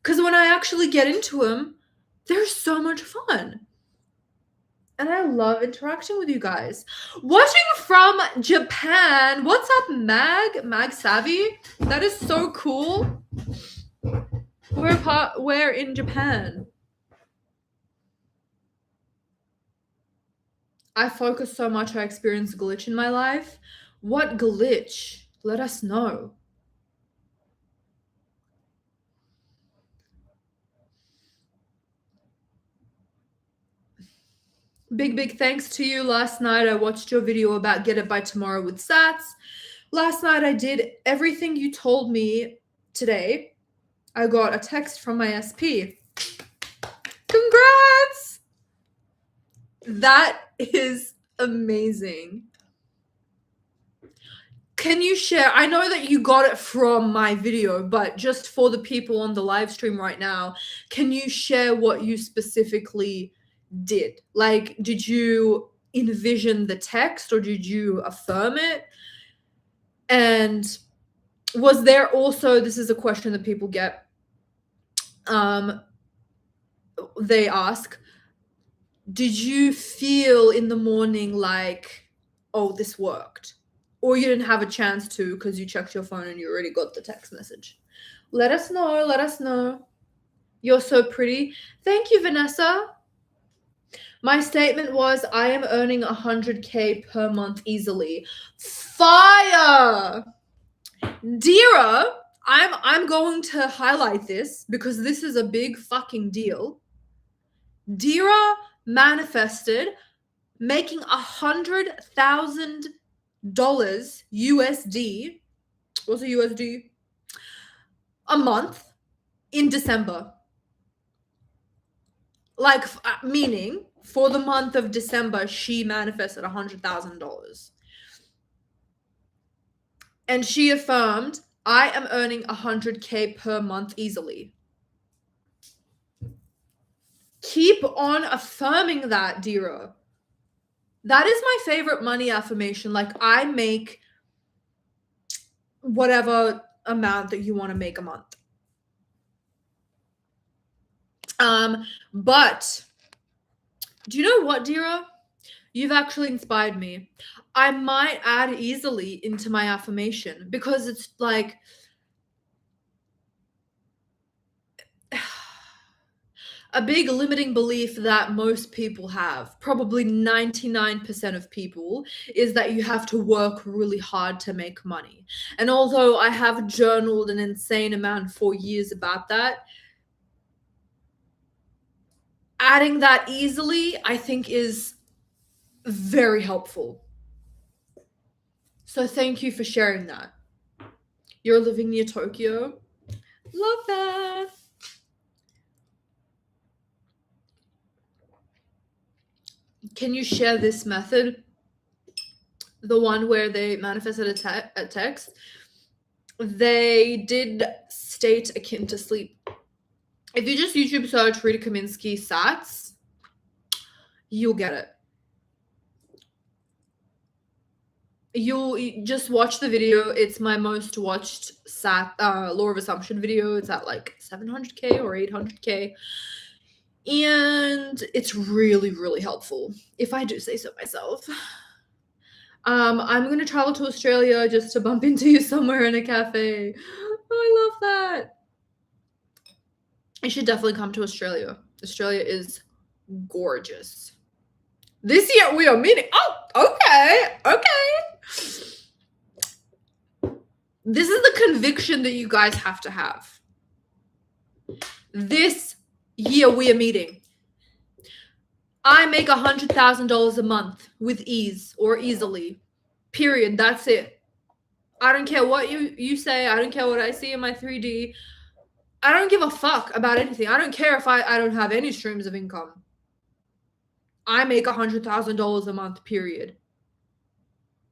Because when I actually get into them, they're so much fun. And I love interacting with you guys. Watching from Japan. What's up, Mag Savvy? That is so cool. Where in Japan? I focus so much I experience a glitch in my life. What glitch? Let us know. Big thanks to you. Last night I watched your video about Get It By Tomorrow with Sats. Last night I did everything you told me today. I got a text from my SP. Congrats! That is amazing. Can you share? I know that you got it from my video, but just for the people on the live stream right now, can you share what you specifically did? Like, did you envision the text or did you affirm it? And was there also, this is a question that people get, they ask, did you feel in the morning like, oh, this worked? Or you didn't have a chance to because you checked your phone and you already got the text message? Let us know. Let us know. You're so pretty. Thank you, Vanessa. My statement was, I am earning 100K per month easily. Fire! Dira, I'm going to highlight this because this is a big fucking deal. Dira manifested making $100,000 USD. What's a USD? A month in December. Like, meaning for the month of December, she manifested $100,000. And she affirmed, I am earning 100K per month easily. Keep on affirming that, Dira. That is my favorite money affirmation. Like, I make whatever amount that you want to make a month. But do you know what, Dira? You've actually inspired me. I might add easily into my affirmation because it's like a big limiting belief that most people have, probably 99% of people, is that you have to work really hard to make money. And although I have journaled an insane amount for years about that, adding that easily, I think, is very helpful. So thank you for sharing that. You're living near Tokyo. Love that. Can you share this method? The one where they manifested a text. They did state akin to sleep. If you just YouTube search Rita Kaminsky Sats, you'll get it. You'll just watch the video. It's my most watched law of assumption video. It's at like 700k or 800k. And it's really, really helpful, if I do say so myself. I'm gonna travel to Australia just to bump into you somewhere in a cafe. I love that. You should definitely come to Australia. Australia is gorgeous. This year we are meeting. Oh, okay. This is the conviction that you guys have to have. This year we are meeting. I make $100,000 a month with ease or easily. Period. That's it. I don't care what you say. I don't care what I see in my 3D. I don't give a fuck about anything. I don't care if I don't have any streams of income. I make $100,000 a month, period.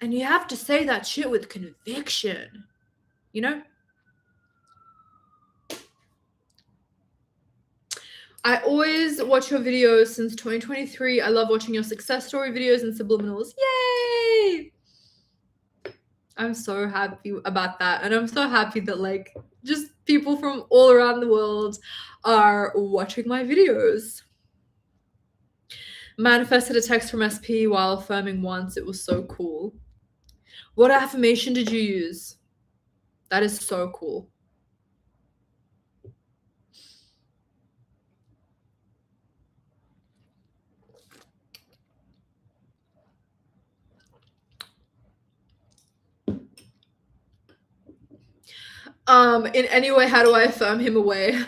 And you have to say that shit with conviction, you know? I always watch your videos since 2023. I love watching your success story videos and subliminals. Yay! I'm so happy about that. And I'm so happy that, like, just people from all around the world are watching my videos. Manifested a text from SP while affirming once. It was so cool. What affirmation did you use? That is so cool. In any way, how do I affirm him away?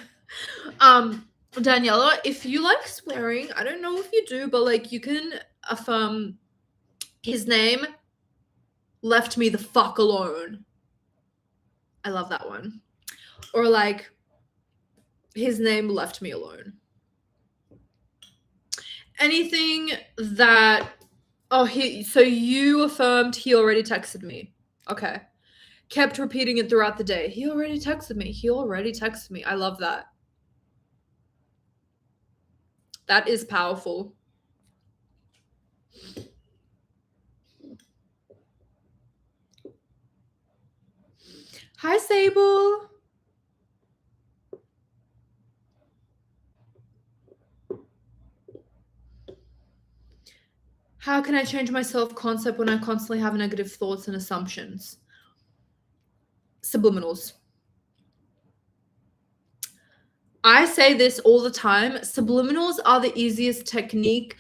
Daniela, if you like swearing, I don't know if you do, but like you can affirm his name left me the fuck alone. I love that one. Or like his name left me alone. Anything that so you affirmed he already texted me. Okay. Kept repeating it throughout the day. He already texted me. He already texted me. I love that. That is powerful. Hi, Sable. How can I change my self-concept when I constantly have negative thoughts and assumptions? Subliminals. I say this all the time. Subliminals are the easiest technique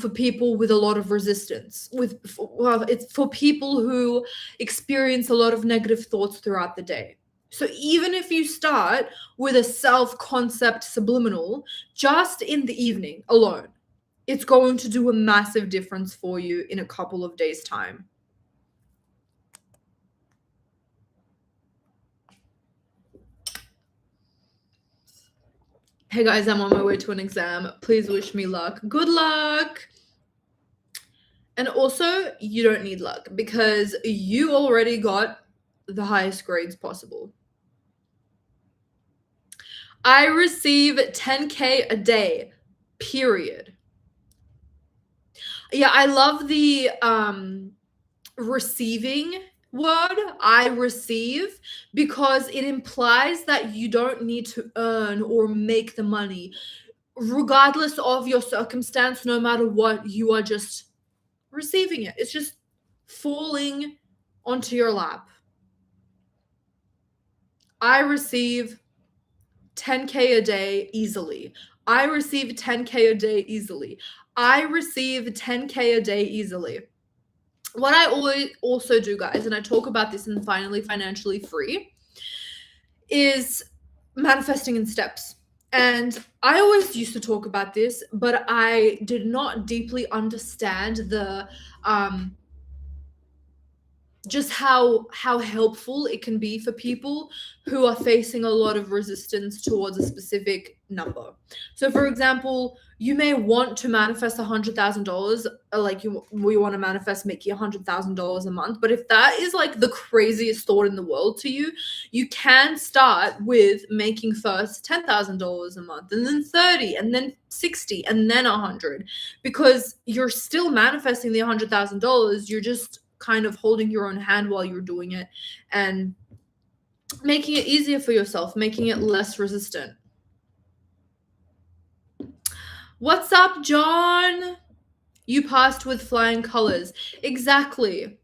for people with a lot of resistance. It's for people who experience a lot of negative thoughts throughout the day. So even if you start with a self-concept subliminal just in the evening alone, it's going to do a massive difference for you in a couple of days' time. Hey guys, I'm on my way to an exam. Please wish me luck. Good luck! And also, you don't need luck because you already got the highest grades possible. I receive 10K a day, period. Yeah, I love the receiving word. I receive, because it implies that you don't need to earn or make the money. Regardless of your circumstance, no matter what, you are just receiving it. It's just falling onto your lap. I receive 10K a day easily. I receive 10K a day easily. I receive 10K a day easily. What I always also do, guys, and I talk about this in Finally Financially Free, is manifesting in steps. And I always used to talk about this, but I did not deeply understand the just how helpful it can be for people who are facing a lot of resistance towards a specific number. So for example, you may want to manifest $100,000, like we want to manifest making $100,000 a month, but if that is like the craziest thought in the world to you, you can start with making first $10,000 a month, and then 30, and then 60, and then 100, because you're still manifesting the $100,000. You're just kind of holding your own hand while you're doing it and making it easier for yourself, making it less resistant. What's up, John? You passed with flying colors. Exactly.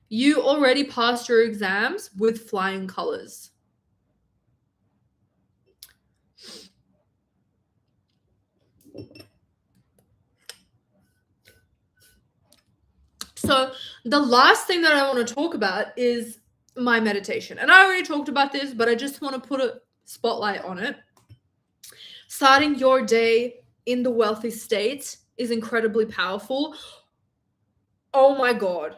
You already passed your exams with flying colors. So the last thing that I want to talk about is my meditation. And I already talked about this, but I just want to put a spotlight on it. Starting your day in the wealthy state is incredibly powerful. Oh my God.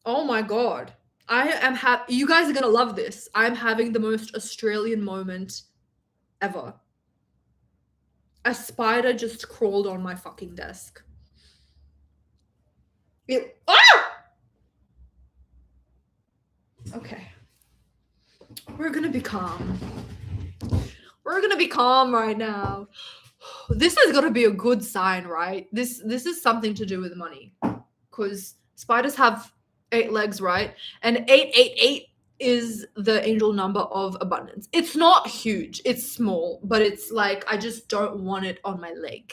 Oh my God. I am you guys are going to love this. I'm having the most Australian moment ever. A spider just crawled on my fucking desk. Okay. We're going to be calm. We're going to be calm right now. This is going to be a good sign, right? This is something to do with money, because spiders have 8 legs, right? And 888 is the angel number of abundance. It's not huge, it's small, but it's like I just don't want it on my leg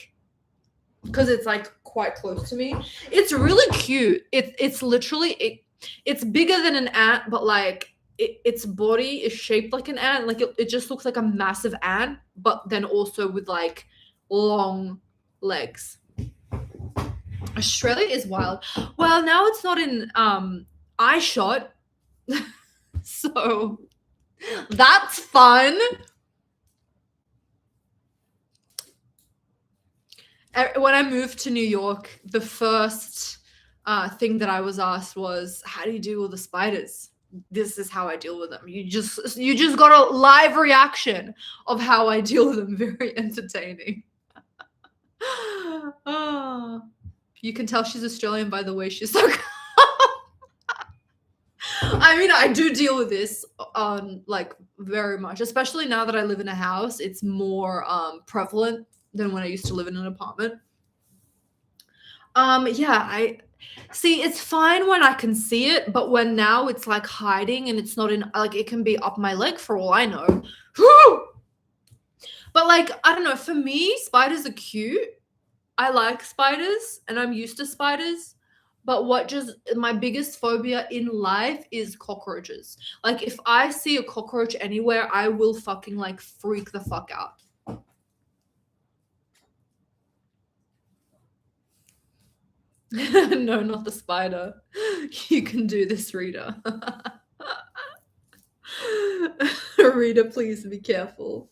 because it's like quite close to me. It's really cute. It's literally it's bigger than an ant, but like its body is shaped like an ant. Like it just looks like a massive ant, but then also with like long legs. Australia is wild. Well, now it's not in iShot, so that's fun. When I moved to New York, the first thing that I was asked was, "How do you deal with the spiders?" This is how I deal with them. You just got a live reaction of how I deal with them. Very entertaining. Oh. You can tell she's Australian by the way she's so I mean, I do deal with this like very much, especially now that I live in a house. It's more prevalent than when I used to live in an apartment. Yeah, I see, it's fine when I can see it, but when now it's like hiding and it's not in, like, it can be up my leg for all I know. But like, I don't know, for me, spiders are cute. I like spiders and I'm used to spiders. But what just my biggest phobia in life is cockroaches. Like, if I see a cockroach anywhere, I will fucking like freak the fuck out. No, not the spider. You can do this, Rita. Rita, please be careful.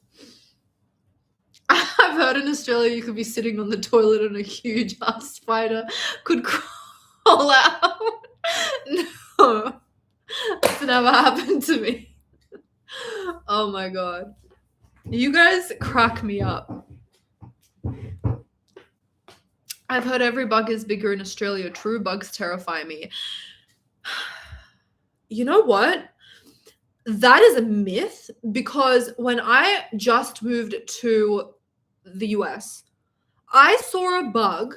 I've heard in Australia you could be sitting on the toilet and a huge ass spider could crawl out. No, it's never happened to me. Oh my God. You guys crack me up. I've heard every bug is bigger in Australia. True, bugs terrify me. You know what? That is a myth, because when I just moved to the US, I saw a bug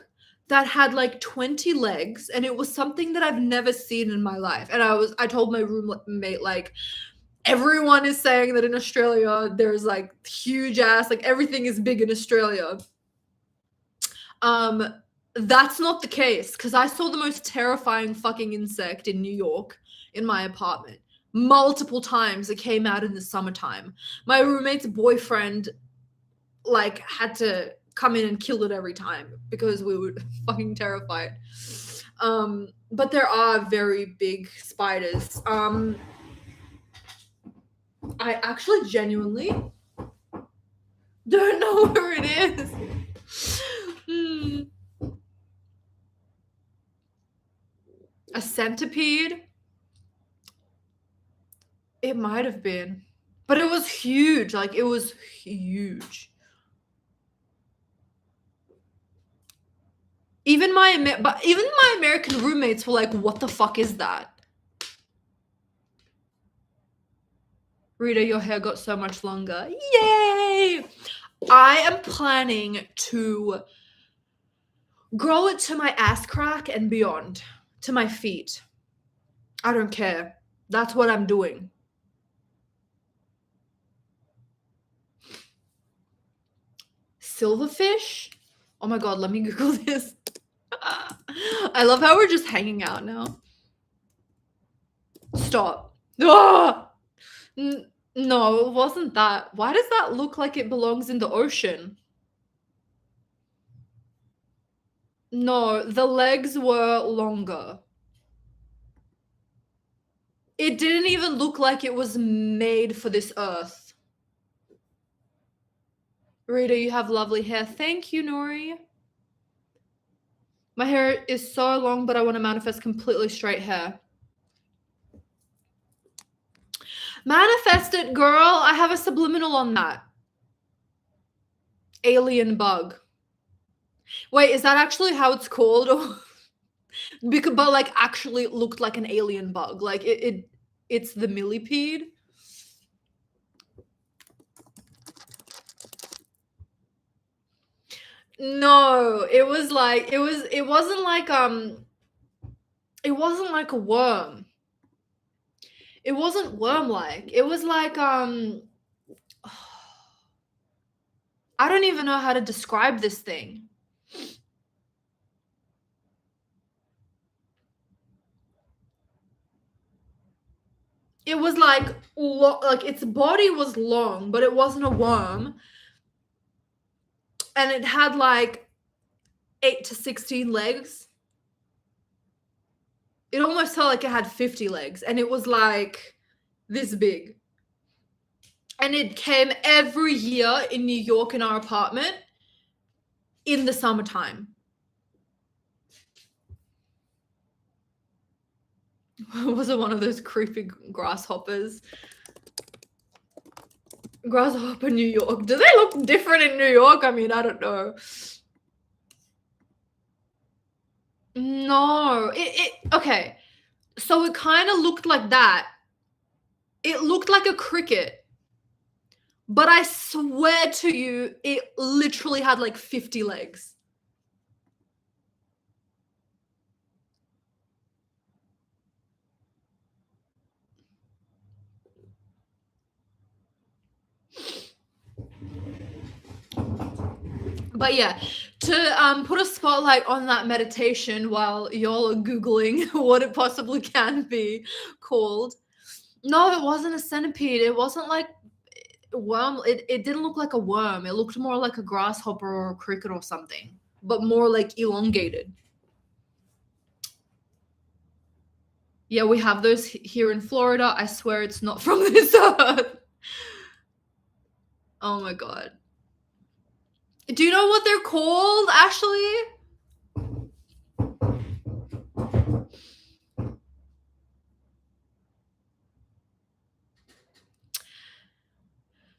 that had like 20 legs, and it was something that I've never seen in my life. And I told my roommate, like, everyone is saying that in Australia there's like huge ass, like everything is big in Australia. That's not the case, because I saw the most terrifying fucking insect in New York in my apartment multiple times. It came out in the summertime. My roommate's boyfriend like had to come in and kill it every time because we were fucking terrified. But there are very big spiders. I actually genuinely don't know where it is. A centipede? It might have been. But it was huge. Like, it was huge. Even my American roommates were like, what the fuck is that? Rita, your hair got so much longer. Yay! I am planning to grow it to my ass crack and beyond. To my feet. I don't care. That's what I'm doing. Silverfish? Oh my god, let me Google this. I love how we're just hanging out now. Stop. Ah! No, it wasn't that. Why does that look like it belongs in the ocean? No, the legs were longer. It didn't even look like it was made for this earth. Rita, you have lovely hair. Thank you, Nori. My hair is so long, but I want to manifest completely straight hair. Manifest it, girl. I have a subliminal on that. Alien bug. Wait, is that actually how it's called? Because, but like actually it looked like an alien bug. Like it's the millipede. No, it was like it wasn't like a worm. It wasn't worm-like. It was like I don't even know how to describe this thing. It was like its body was long, but it wasn't a worm. And it had like 8 to 16 legs. It almost felt like it had 50 legs, and it was like this big. And it came every year in New York in our apartment in the summertime. Was it one of those creepy grasshoppers? Grasshopper New York. Do they look different in New York? I mean, I don't know. No, okay. So it kind of looked like that. It looked like a cricket. But I swear to you, it literally had like 50 legs. But yeah, to put a spotlight on that meditation while y'all are Googling what it possibly can be called. No, it wasn't a centipede. It wasn't like worm. It didn't look like a worm. It looked more like a grasshopper or a cricket or something, but more like elongated. Yeah, we have those here in Florida. I swear it's not from this earth. Oh my god. Do you know what they're called, Ashley?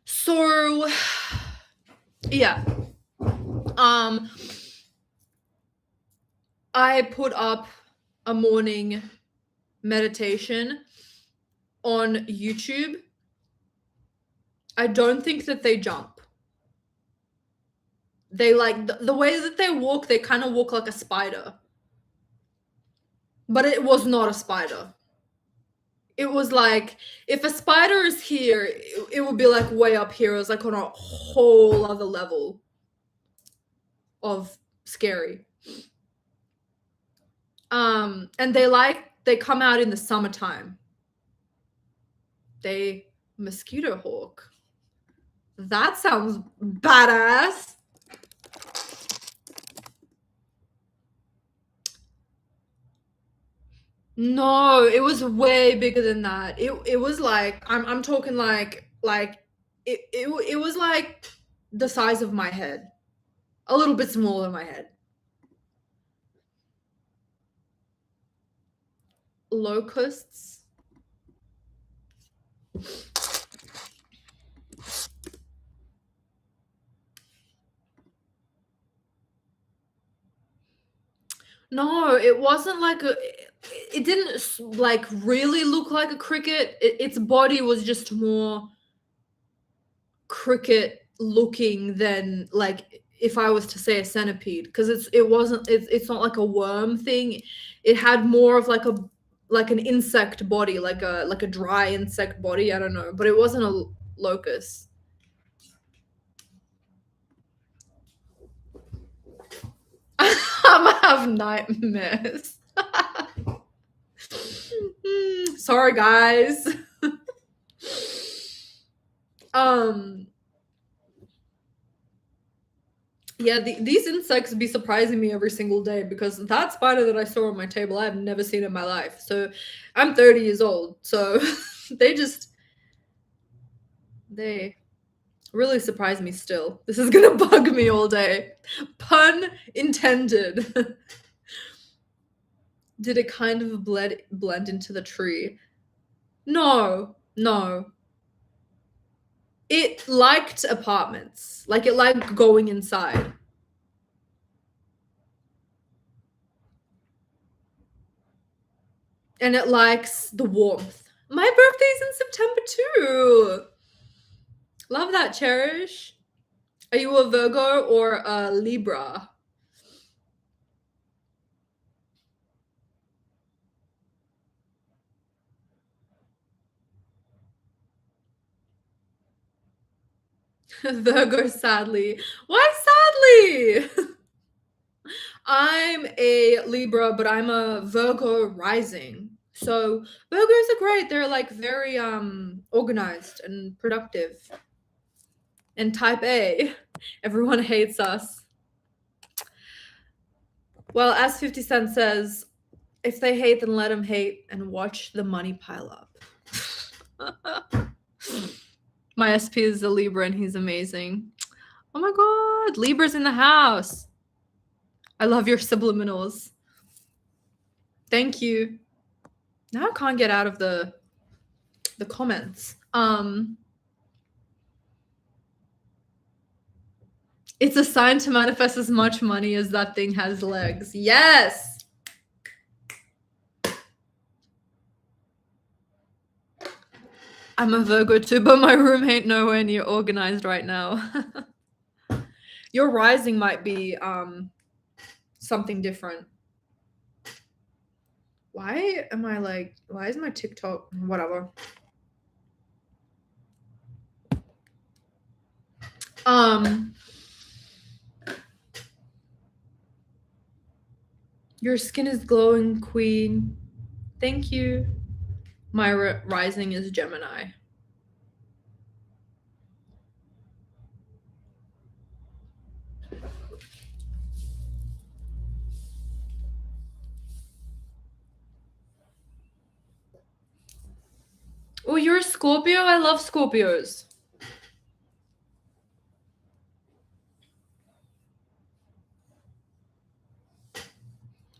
So, yeah. I put up a morning meditation on YouTube. I don't think that they jump. They like the way that they walk, they kind of walk like a spider. But it was not a spider. It was like, if a spider is here, it would be like way up here. It was like on a whole other level of scary. And they come out in the summertime. They mosquito hawk. That sounds badass. No, it was way bigger than that. It was like, I'm talking like it was like the size of my head. A little bit smaller than my head. Locusts. No, it wasn't like it didn't like really look like a cricket. Its body was just more cricket looking than like if I was to say a centipede, because it's not like a worm thing. It had more of like an insect body, like a dry insect body. I don't know, but it wasn't a locust. I'm gonna have nightmares. Sorry, guys. Yeah, these insects be surprising me every single day, because that spider that I saw on my table, I have never seen in my life. So I'm 30 years old, so they really surprise me still. This is gonna bug me all day. Pun intended. Did it kind of blend into the tree? No. It liked apartments. Like, it liked going inside. And it likes the warmth. My birthday's in September too. Love that, Cherish. Are you a Virgo or a Libra? Virgo, sadly. Why sadly? I'm a Libra, but I'm a Virgo rising. So Virgos are great. They're like very organized and productive. And type A, everyone hates us. Well, as 50 Cent says, if they hate, then let them hate and watch the money pile up. My SP is a Libra and he's amazing. Oh my god, Libra's in the house. I love your subliminals. Thank you. Now I can't get out of the comments. It's a sign to manifest as much money as that thing has legs. Yes. I'm a Virgo too, but my room ain't nowhere near organized right now. Your rising might be something different. Why is my TikTok whatever? Your skin is glowing, queen. Thank you. My rising is Gemini. Oh, you're a Scorpio? I love Scorpios.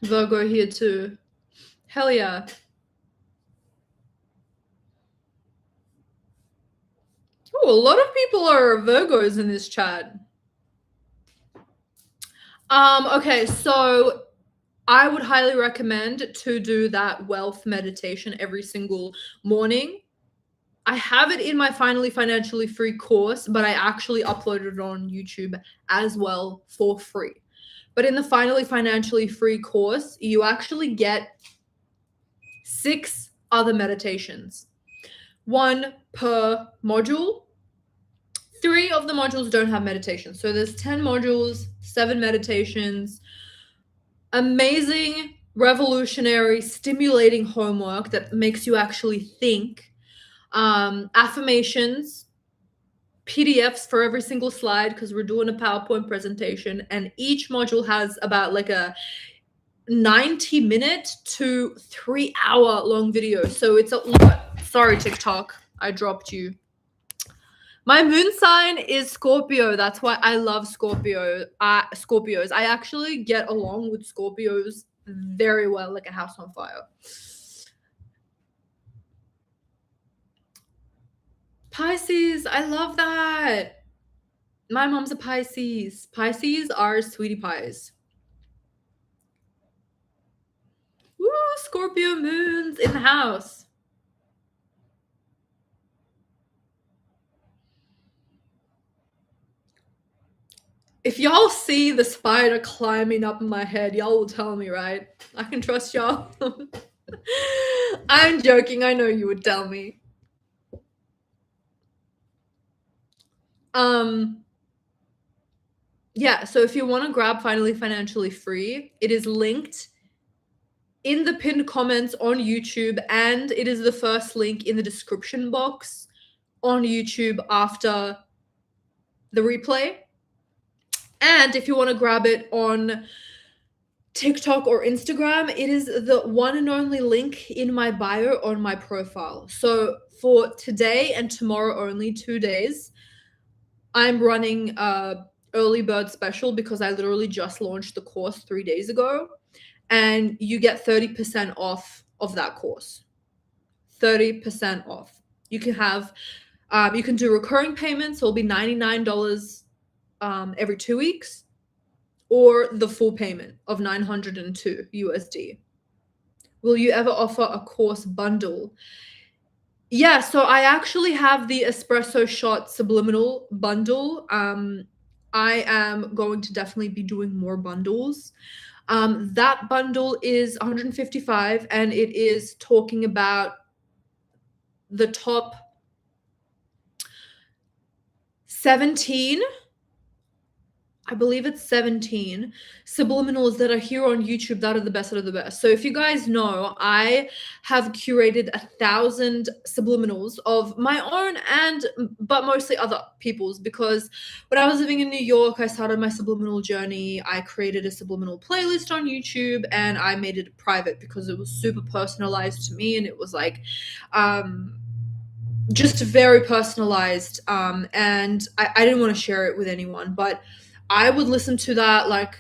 Virgo here too. Hell yeah. Oh, a lot of people are Virgos in this chat. Okay, so I would highly recommend to do that wealth meditation every single morning. I have it in my Finally Financially Free course, but I actually uploaded it on YouTube as well for free. But in the Finally Financially Free course, you actually get 6 other meditations, 1 per module. 3 of the modules don't have meditation. So there's 10 modules, 7 meditations, amazing, revolutionary, stimulating homework that makes you actually think, affirmations, PDFs for every single slide because we're doing a PowerPoint presentation, and each module has about like a 90-minute to 3-hour long video. So it's a lot. Sorry, TikTok, I dropped you. My moon sign is Scorpio. That's why I love Scorpios. I actually get along with Scorpios very well, like a house on fire. Pisces, I love that. My mom's a Pisces. Pisces are sweetie pies. Woo, Scorpio moons in the house. If y'all see the spider climbing up my head, y'all will tell me, right? I can trust y'all. I'm joking. I know you would tell me. Yeah, so if you want to grab Finally Financially Free, it is linked in the pinned comments on YouTube, and it is the first link in the description box on YouTube after the replay. And if you want to grab it on TikTok or Instagram, it is the one and only link in my bio on my profile. So for today and tomorrow only, 2 days, I'm running a early bird special because I literally just launched the course 3 days ago, and you get 30% off of that course. 30% off. You can have, you can do recurring payments. So it'll be $99 every 2 weeks, or the full payment of $902 USD. Will you ever offer a course bundle? Yeah, so I actually have the espresso shot subliminal bundle. I am going to definitely be doing more bundles. That bundle is 155, and it is talking about the top 17, I believe it's 17 subliminals that are here on YouTube that are the best of the best. So if you guys know, I have curated 1,000 subliminals of my own but mostly other people's, because when I was living in New York, I started my subliminal journey. I created a subliminal playlist on YouTube, and I made it private because it was super personalized to me, and it was like just very personalized, and I didn't want to share it with anyone, but I would listen to that like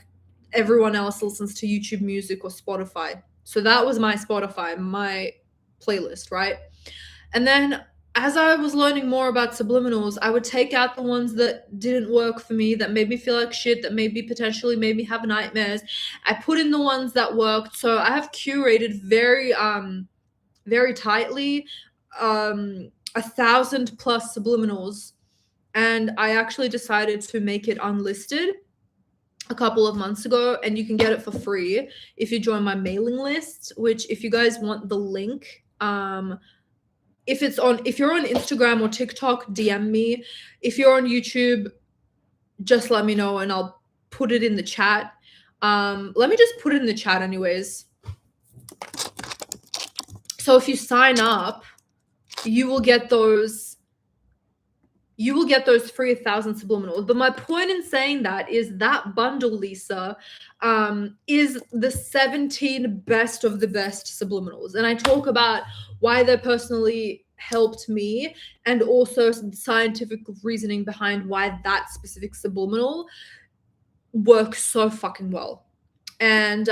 everyone else listens to YouTube Music or Spotify. So that was my Spotify, my playlist, right? And then as I was learning more about subliminals, I would take out the ones that didn't work for me, that made me feel like shit, that maybe potentially made me have nightmares. I put in the ones that worked. So I have curated very tightly 1,000 plus subliminals, and I actually decided to make it unlisted a couple of months ago, and you can get it for free if you join my mailing list, which if you guys want the link, if you're on Instagram or TikTok, DM me. If you're on YouTube, just let me know and I'll put it in the chat. Let me just put it in the chat anyways. So if you sign up, you will get those free 1,000 subliminals. But my point in saying that is that bundle, Lisa, is the 17 best of the best subliminals. And I talk about why they personally helped me, and also some scientific reasoning behind why that specific subliminal works so fucking well. And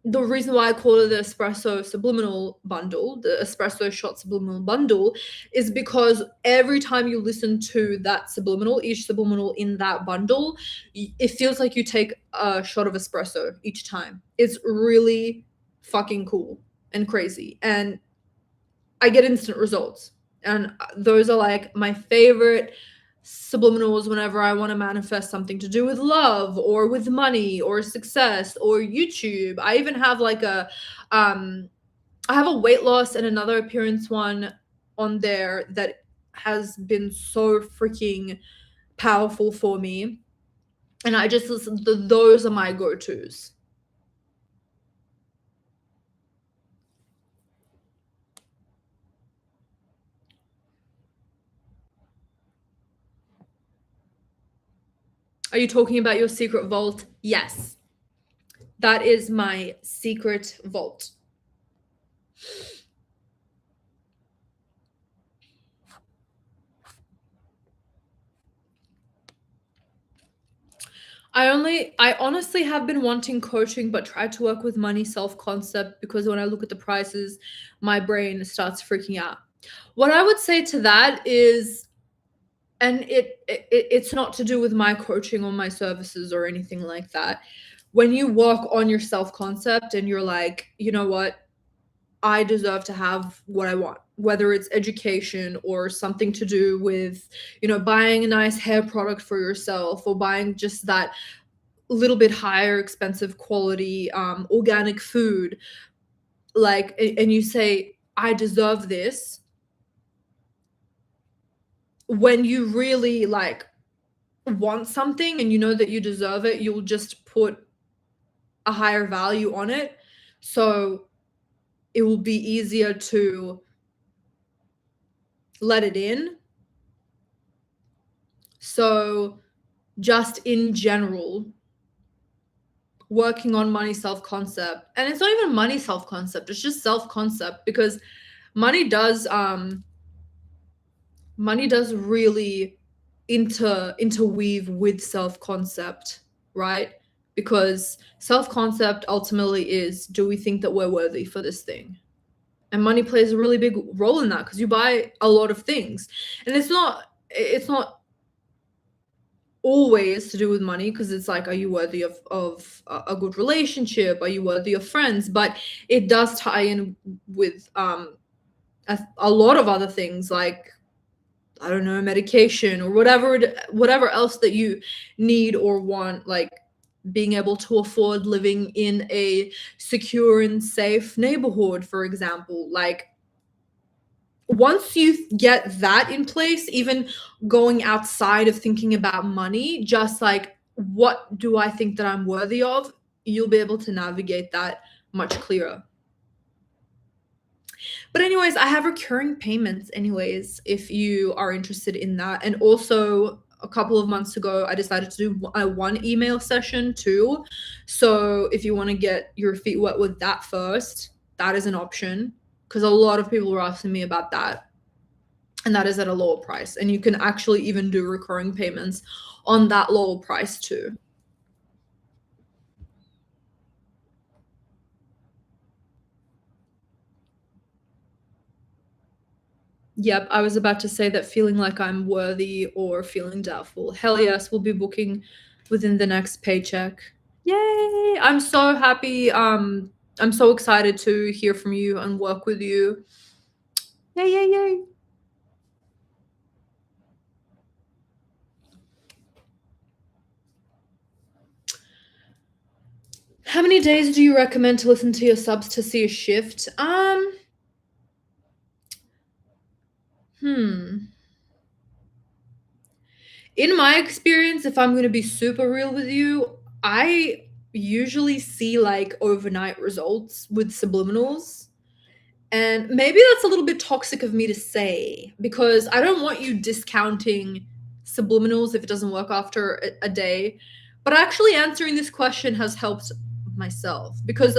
the reason why I call it the espresso subliminal bundle, the espresso shot subliminal bundle, is because every time you listen to that subliminal, each subliminal in that bundle, it feels like you take a shot of espresso each time. It's really fucking cool and crazy. And I get instant results. And those are like my favorite subliminals whenever I want to manifest something to do with love or with money or success or YouTube. I even have like I have a weight loss and another appearance one on there that has been so freaking powerful for me. And I just listen to those are my go-tos. Are you talking about your secret vault? Yes. That is my secret vault. I honestly have been wanting coaching, but tried to work with money self-concept because when I look at the prices, my brain starts freaking out. What I would say to that is, and it's not to do with my coaching or my services or anything like that. When you work on your self-concept and you're like, you know what, I deserve to have what I want, whether it's education or something to do with, buying a nice hair product for yourself or buying just that little bit higher expensive quality organic food, like, and you say, I deserve this. When you really like want something and you know that you deserve it, you'll just put a higher value on it. So it will be easier to let it in. So just in general, working on money self-concept, and it's not even money self-concept, it's just self-concept, because money does really interweave with self-concept, right? Because self-concept ultimately is, do we think that we're worthy for this thing? And money plays a really big role in that because you buy a lot of things. And it's not always to do with money, because it's like, are you worthy of a good relationship? Are you worthy of friends? But it does tie in with a lot of other things, like, I don't know, medication or whatever else that you need or want, like being able to afford living in a secure and safe neighborhood, for example. Like, once you get that in place, even going outside of thinking about money, just like, what do I think that I'm worthy of? You'll be able to navigate that much clearer. But anyways, I have recurring payments anyways, if you are interested in that. And also a couple of months ago, I decided to do a one email session too. So if you want to get your feet wet with that first, that is an option, because a lot of people were asking me about that. And that is at a lower price. And you can actually even do recurring payments on that lower price too. Yep, I was about to say that, feeling like I'm worthy or feeling doubtful. Hell yes, we'll be booking within the next paycheck. Yay! I'm so happy. I'm so excited to hear from you and work with you. Yay, yay, yay. How many days do you recommend to listen to your subs to see a shift? Hmm. In my experience, if I'm going to be super real with you, I usually see like overnight results with subliminals. And maybe that's a little bit toxic of me to say, because I don't want you discounting subliminals if it doesn't work after a day. But actually answering this question has helped myself, because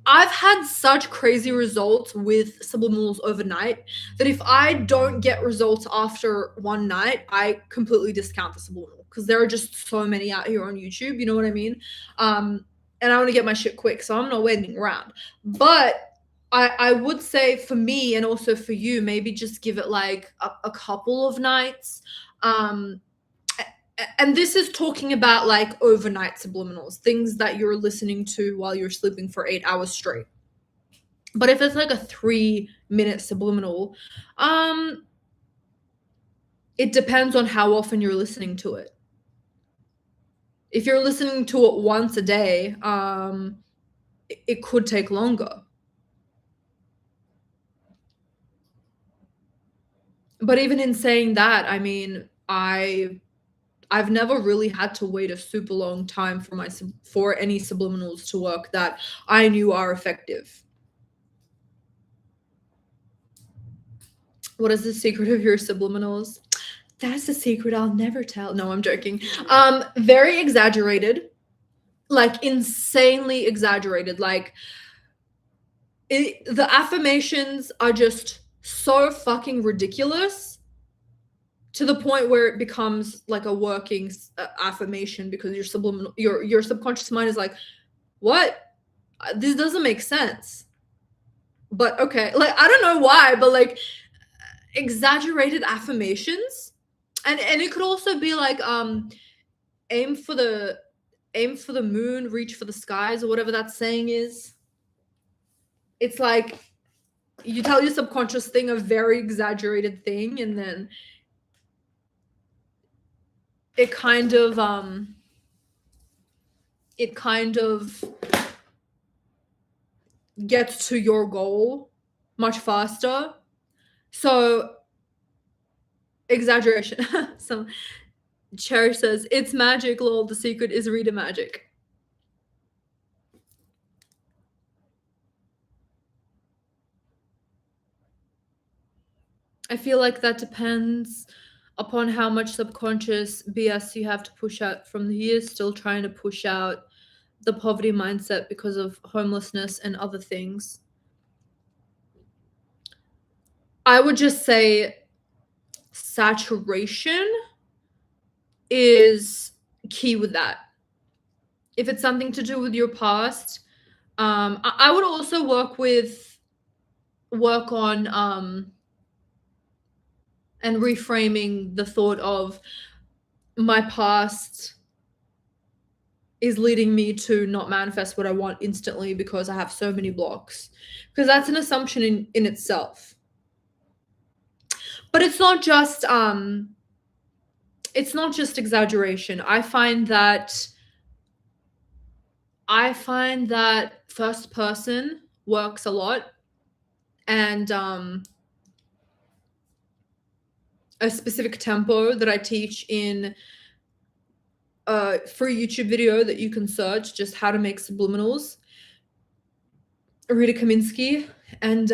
I've had such crazy results with subliminals overnight that if I don't get results after one night, I completely discount the subliminal, because there are just so many out here on YouTube. You know what I mean? And I want to get my shit quick, so I'm not waiting around. But I would say, for me and also for you, maybe just give it like a couple of nights. Um, and this is talking about like overnight subliminals, things that you're listening to while you're sleeping for 8 hours straight. But if it's like a 3-minute subliminal, it depends on how often you're listening to it. If you're listening to it once a day, it could take longer. But even in saying that, I mean, I've never really had to wait a super long time for any subliminals to work that I knew are effective. What is the secret of your subliminals? That's a secret I'll never tell. No, I'm joking. Very exaggerated, like insanely exaggerated. Like the affirmations are just so fucking ridiculous to the point where it becomes like a working affirmation, because your subliminal, your subconscious mind is like, what? This doesn't make sense. But okay, like I don't know why, but like exaggerated affirmations, and it could also be like aim for the moon, reach for the skies, or whatever that saying is. It's like you tell your subconscious thing a very exaggerated thing, and then it kind of gets to your goal much faster. So exaggeration. Some Cherry says, it's magic, lol. The secret is Rita magic. I feel like that depends upon how much subconscious BS you have to push out from the years, still trying to push out the poverty mindset because of homelessness and other things. I would just say saturation is key with that. If it's something to do with your past, I would also work on and reframing the thought of my past is leading me to not manifest what I want instantly because I have so many blocks. Because that's an assumption in itself. But it's not just exaggeration. I find that first person works a lot, and a specific tempo that I teach in a free YouTube video that you can search, just how to make subliminals, Rita Kaminsky, and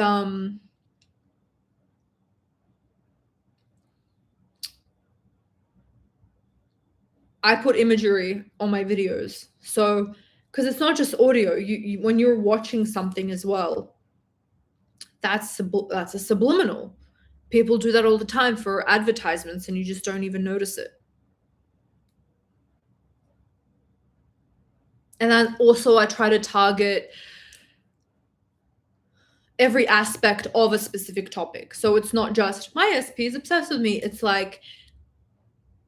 I put imagery on my videos. So, because it's not just audio, you when you're watching something as well, that's a subliminal. People do that all the time for advertisements, and you just don't even notice it. And then also I try to target every aspect of a specific topic. So it's not just my SP is obsessed with me. It's like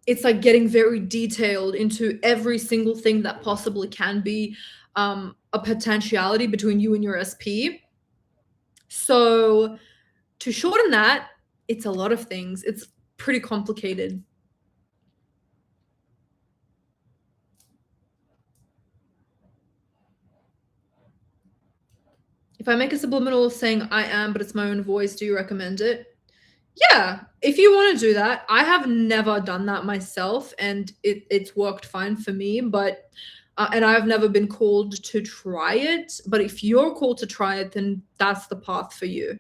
getting very detailed into every single thing that possibly can be a potentiality between you and your SP. So to shorten that, it's a lot of things. It's pretty complicated. If I make a subliminal saying I am, but it's my own voice, do you recommend it? Yeah, if you want to do that. I have never done that myself, and it's worked fine for me, but and I've never been called to try it. But if you're called to try it, then that's the path for you.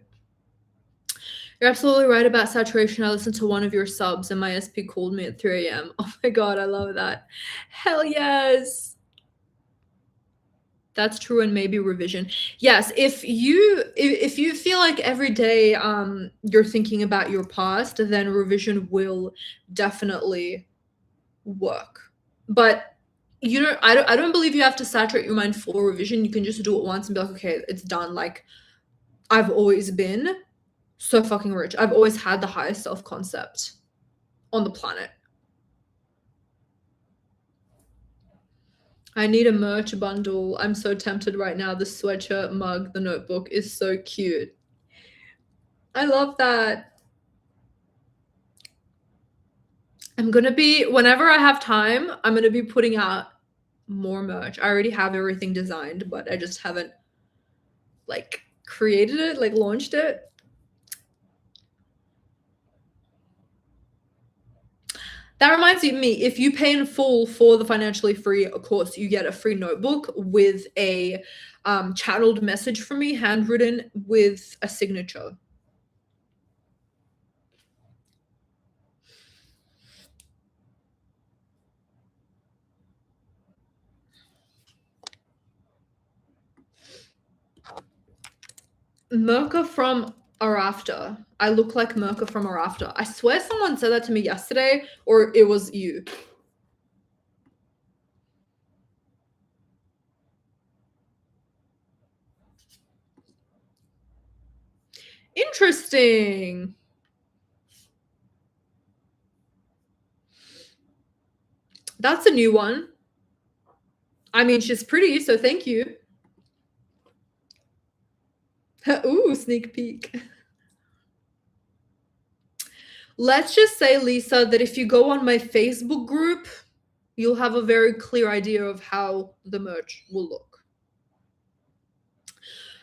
You're absolutely right about saturation. I listened to one of your subs and my SP called me at 3 a.m. Oh my god, I love that. Hell yes. That's true, and maybe revision. Yes, if you feel like every day you're thinking about your past, then revision will definitely work. But I don't believe you have to saturate your mind for revision. You can just do it once and be like, okay, it's done. Like I've always been so fucking rich. I've always had the highest self-concept on the planet. I need a merch bundle. I'm so tempted right now. The sweatshirt, mug, the notebook is so cute. I love that. Whenever I have time, I'm gonna be putting out more merch. I already have everything designed, but I just haven't like created it, like launched it. That reminds me, if you pay in full for the financially free course, you get a free notebook with a channeled message from me, handwritten with a signature. Merca from Arafta. I look like Merca from Arafta. I swear someone said that to me yesterday, or it was you. Interesting. That's a new one. I mean, she's pretty, so thank you. Ooh, sneak peek. Let's just say, Lisa, that if you go on my Facebook group, you'll have a very clear idea of how the merch will look.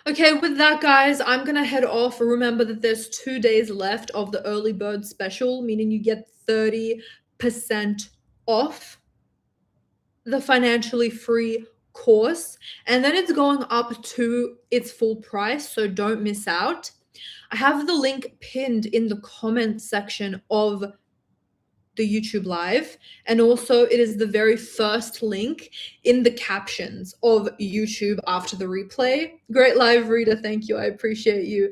Okay, with that, guys, I'm gonna head off. Remember that there's 2 days left of the early bird special, meaning you get 30% off the financially free course, and then it's going up to its full price, so don't miss out. I have the link pinned in the comment section of the YouTube live, and also it is the very first link in the captions of YouTube after the replay. Great live, Rita. Thank you. I appreciate you.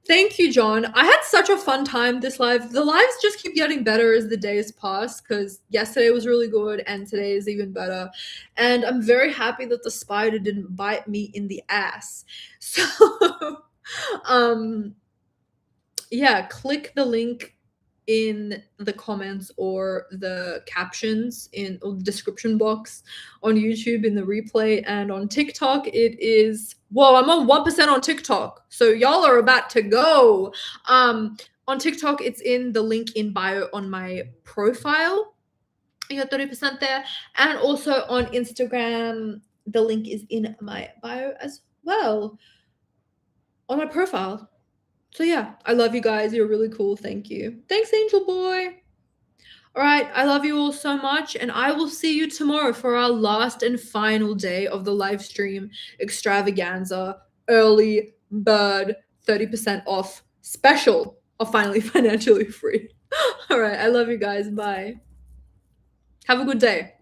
Thank you, John. I had such a fun time this live. The lives just keep getting better as the days pass, because yesterday was really good and today is even better. And I'm very happy that the spider didn't bite me in the ass. So, yeah, click the link in the comments or the captions in or the description box on YouTube in the replay, and on TikTok it is, whoa, I'm on 1% on TikTok, so y'all are about to go. On TikTok it's in the link in bio on my profile. You got 30% there, and also on Instagram the link is in my bio as well on my profile. So yeah, I love you guys. You're really cool. Thank you. Thanks, Angel Boy. All right, I love you all so much, and I will see you tomorrow for our last and final day of the live stream extravaganza, early bird 30% off special of Finally Financially Free. All right, I love you guys. Bye. Have a good day.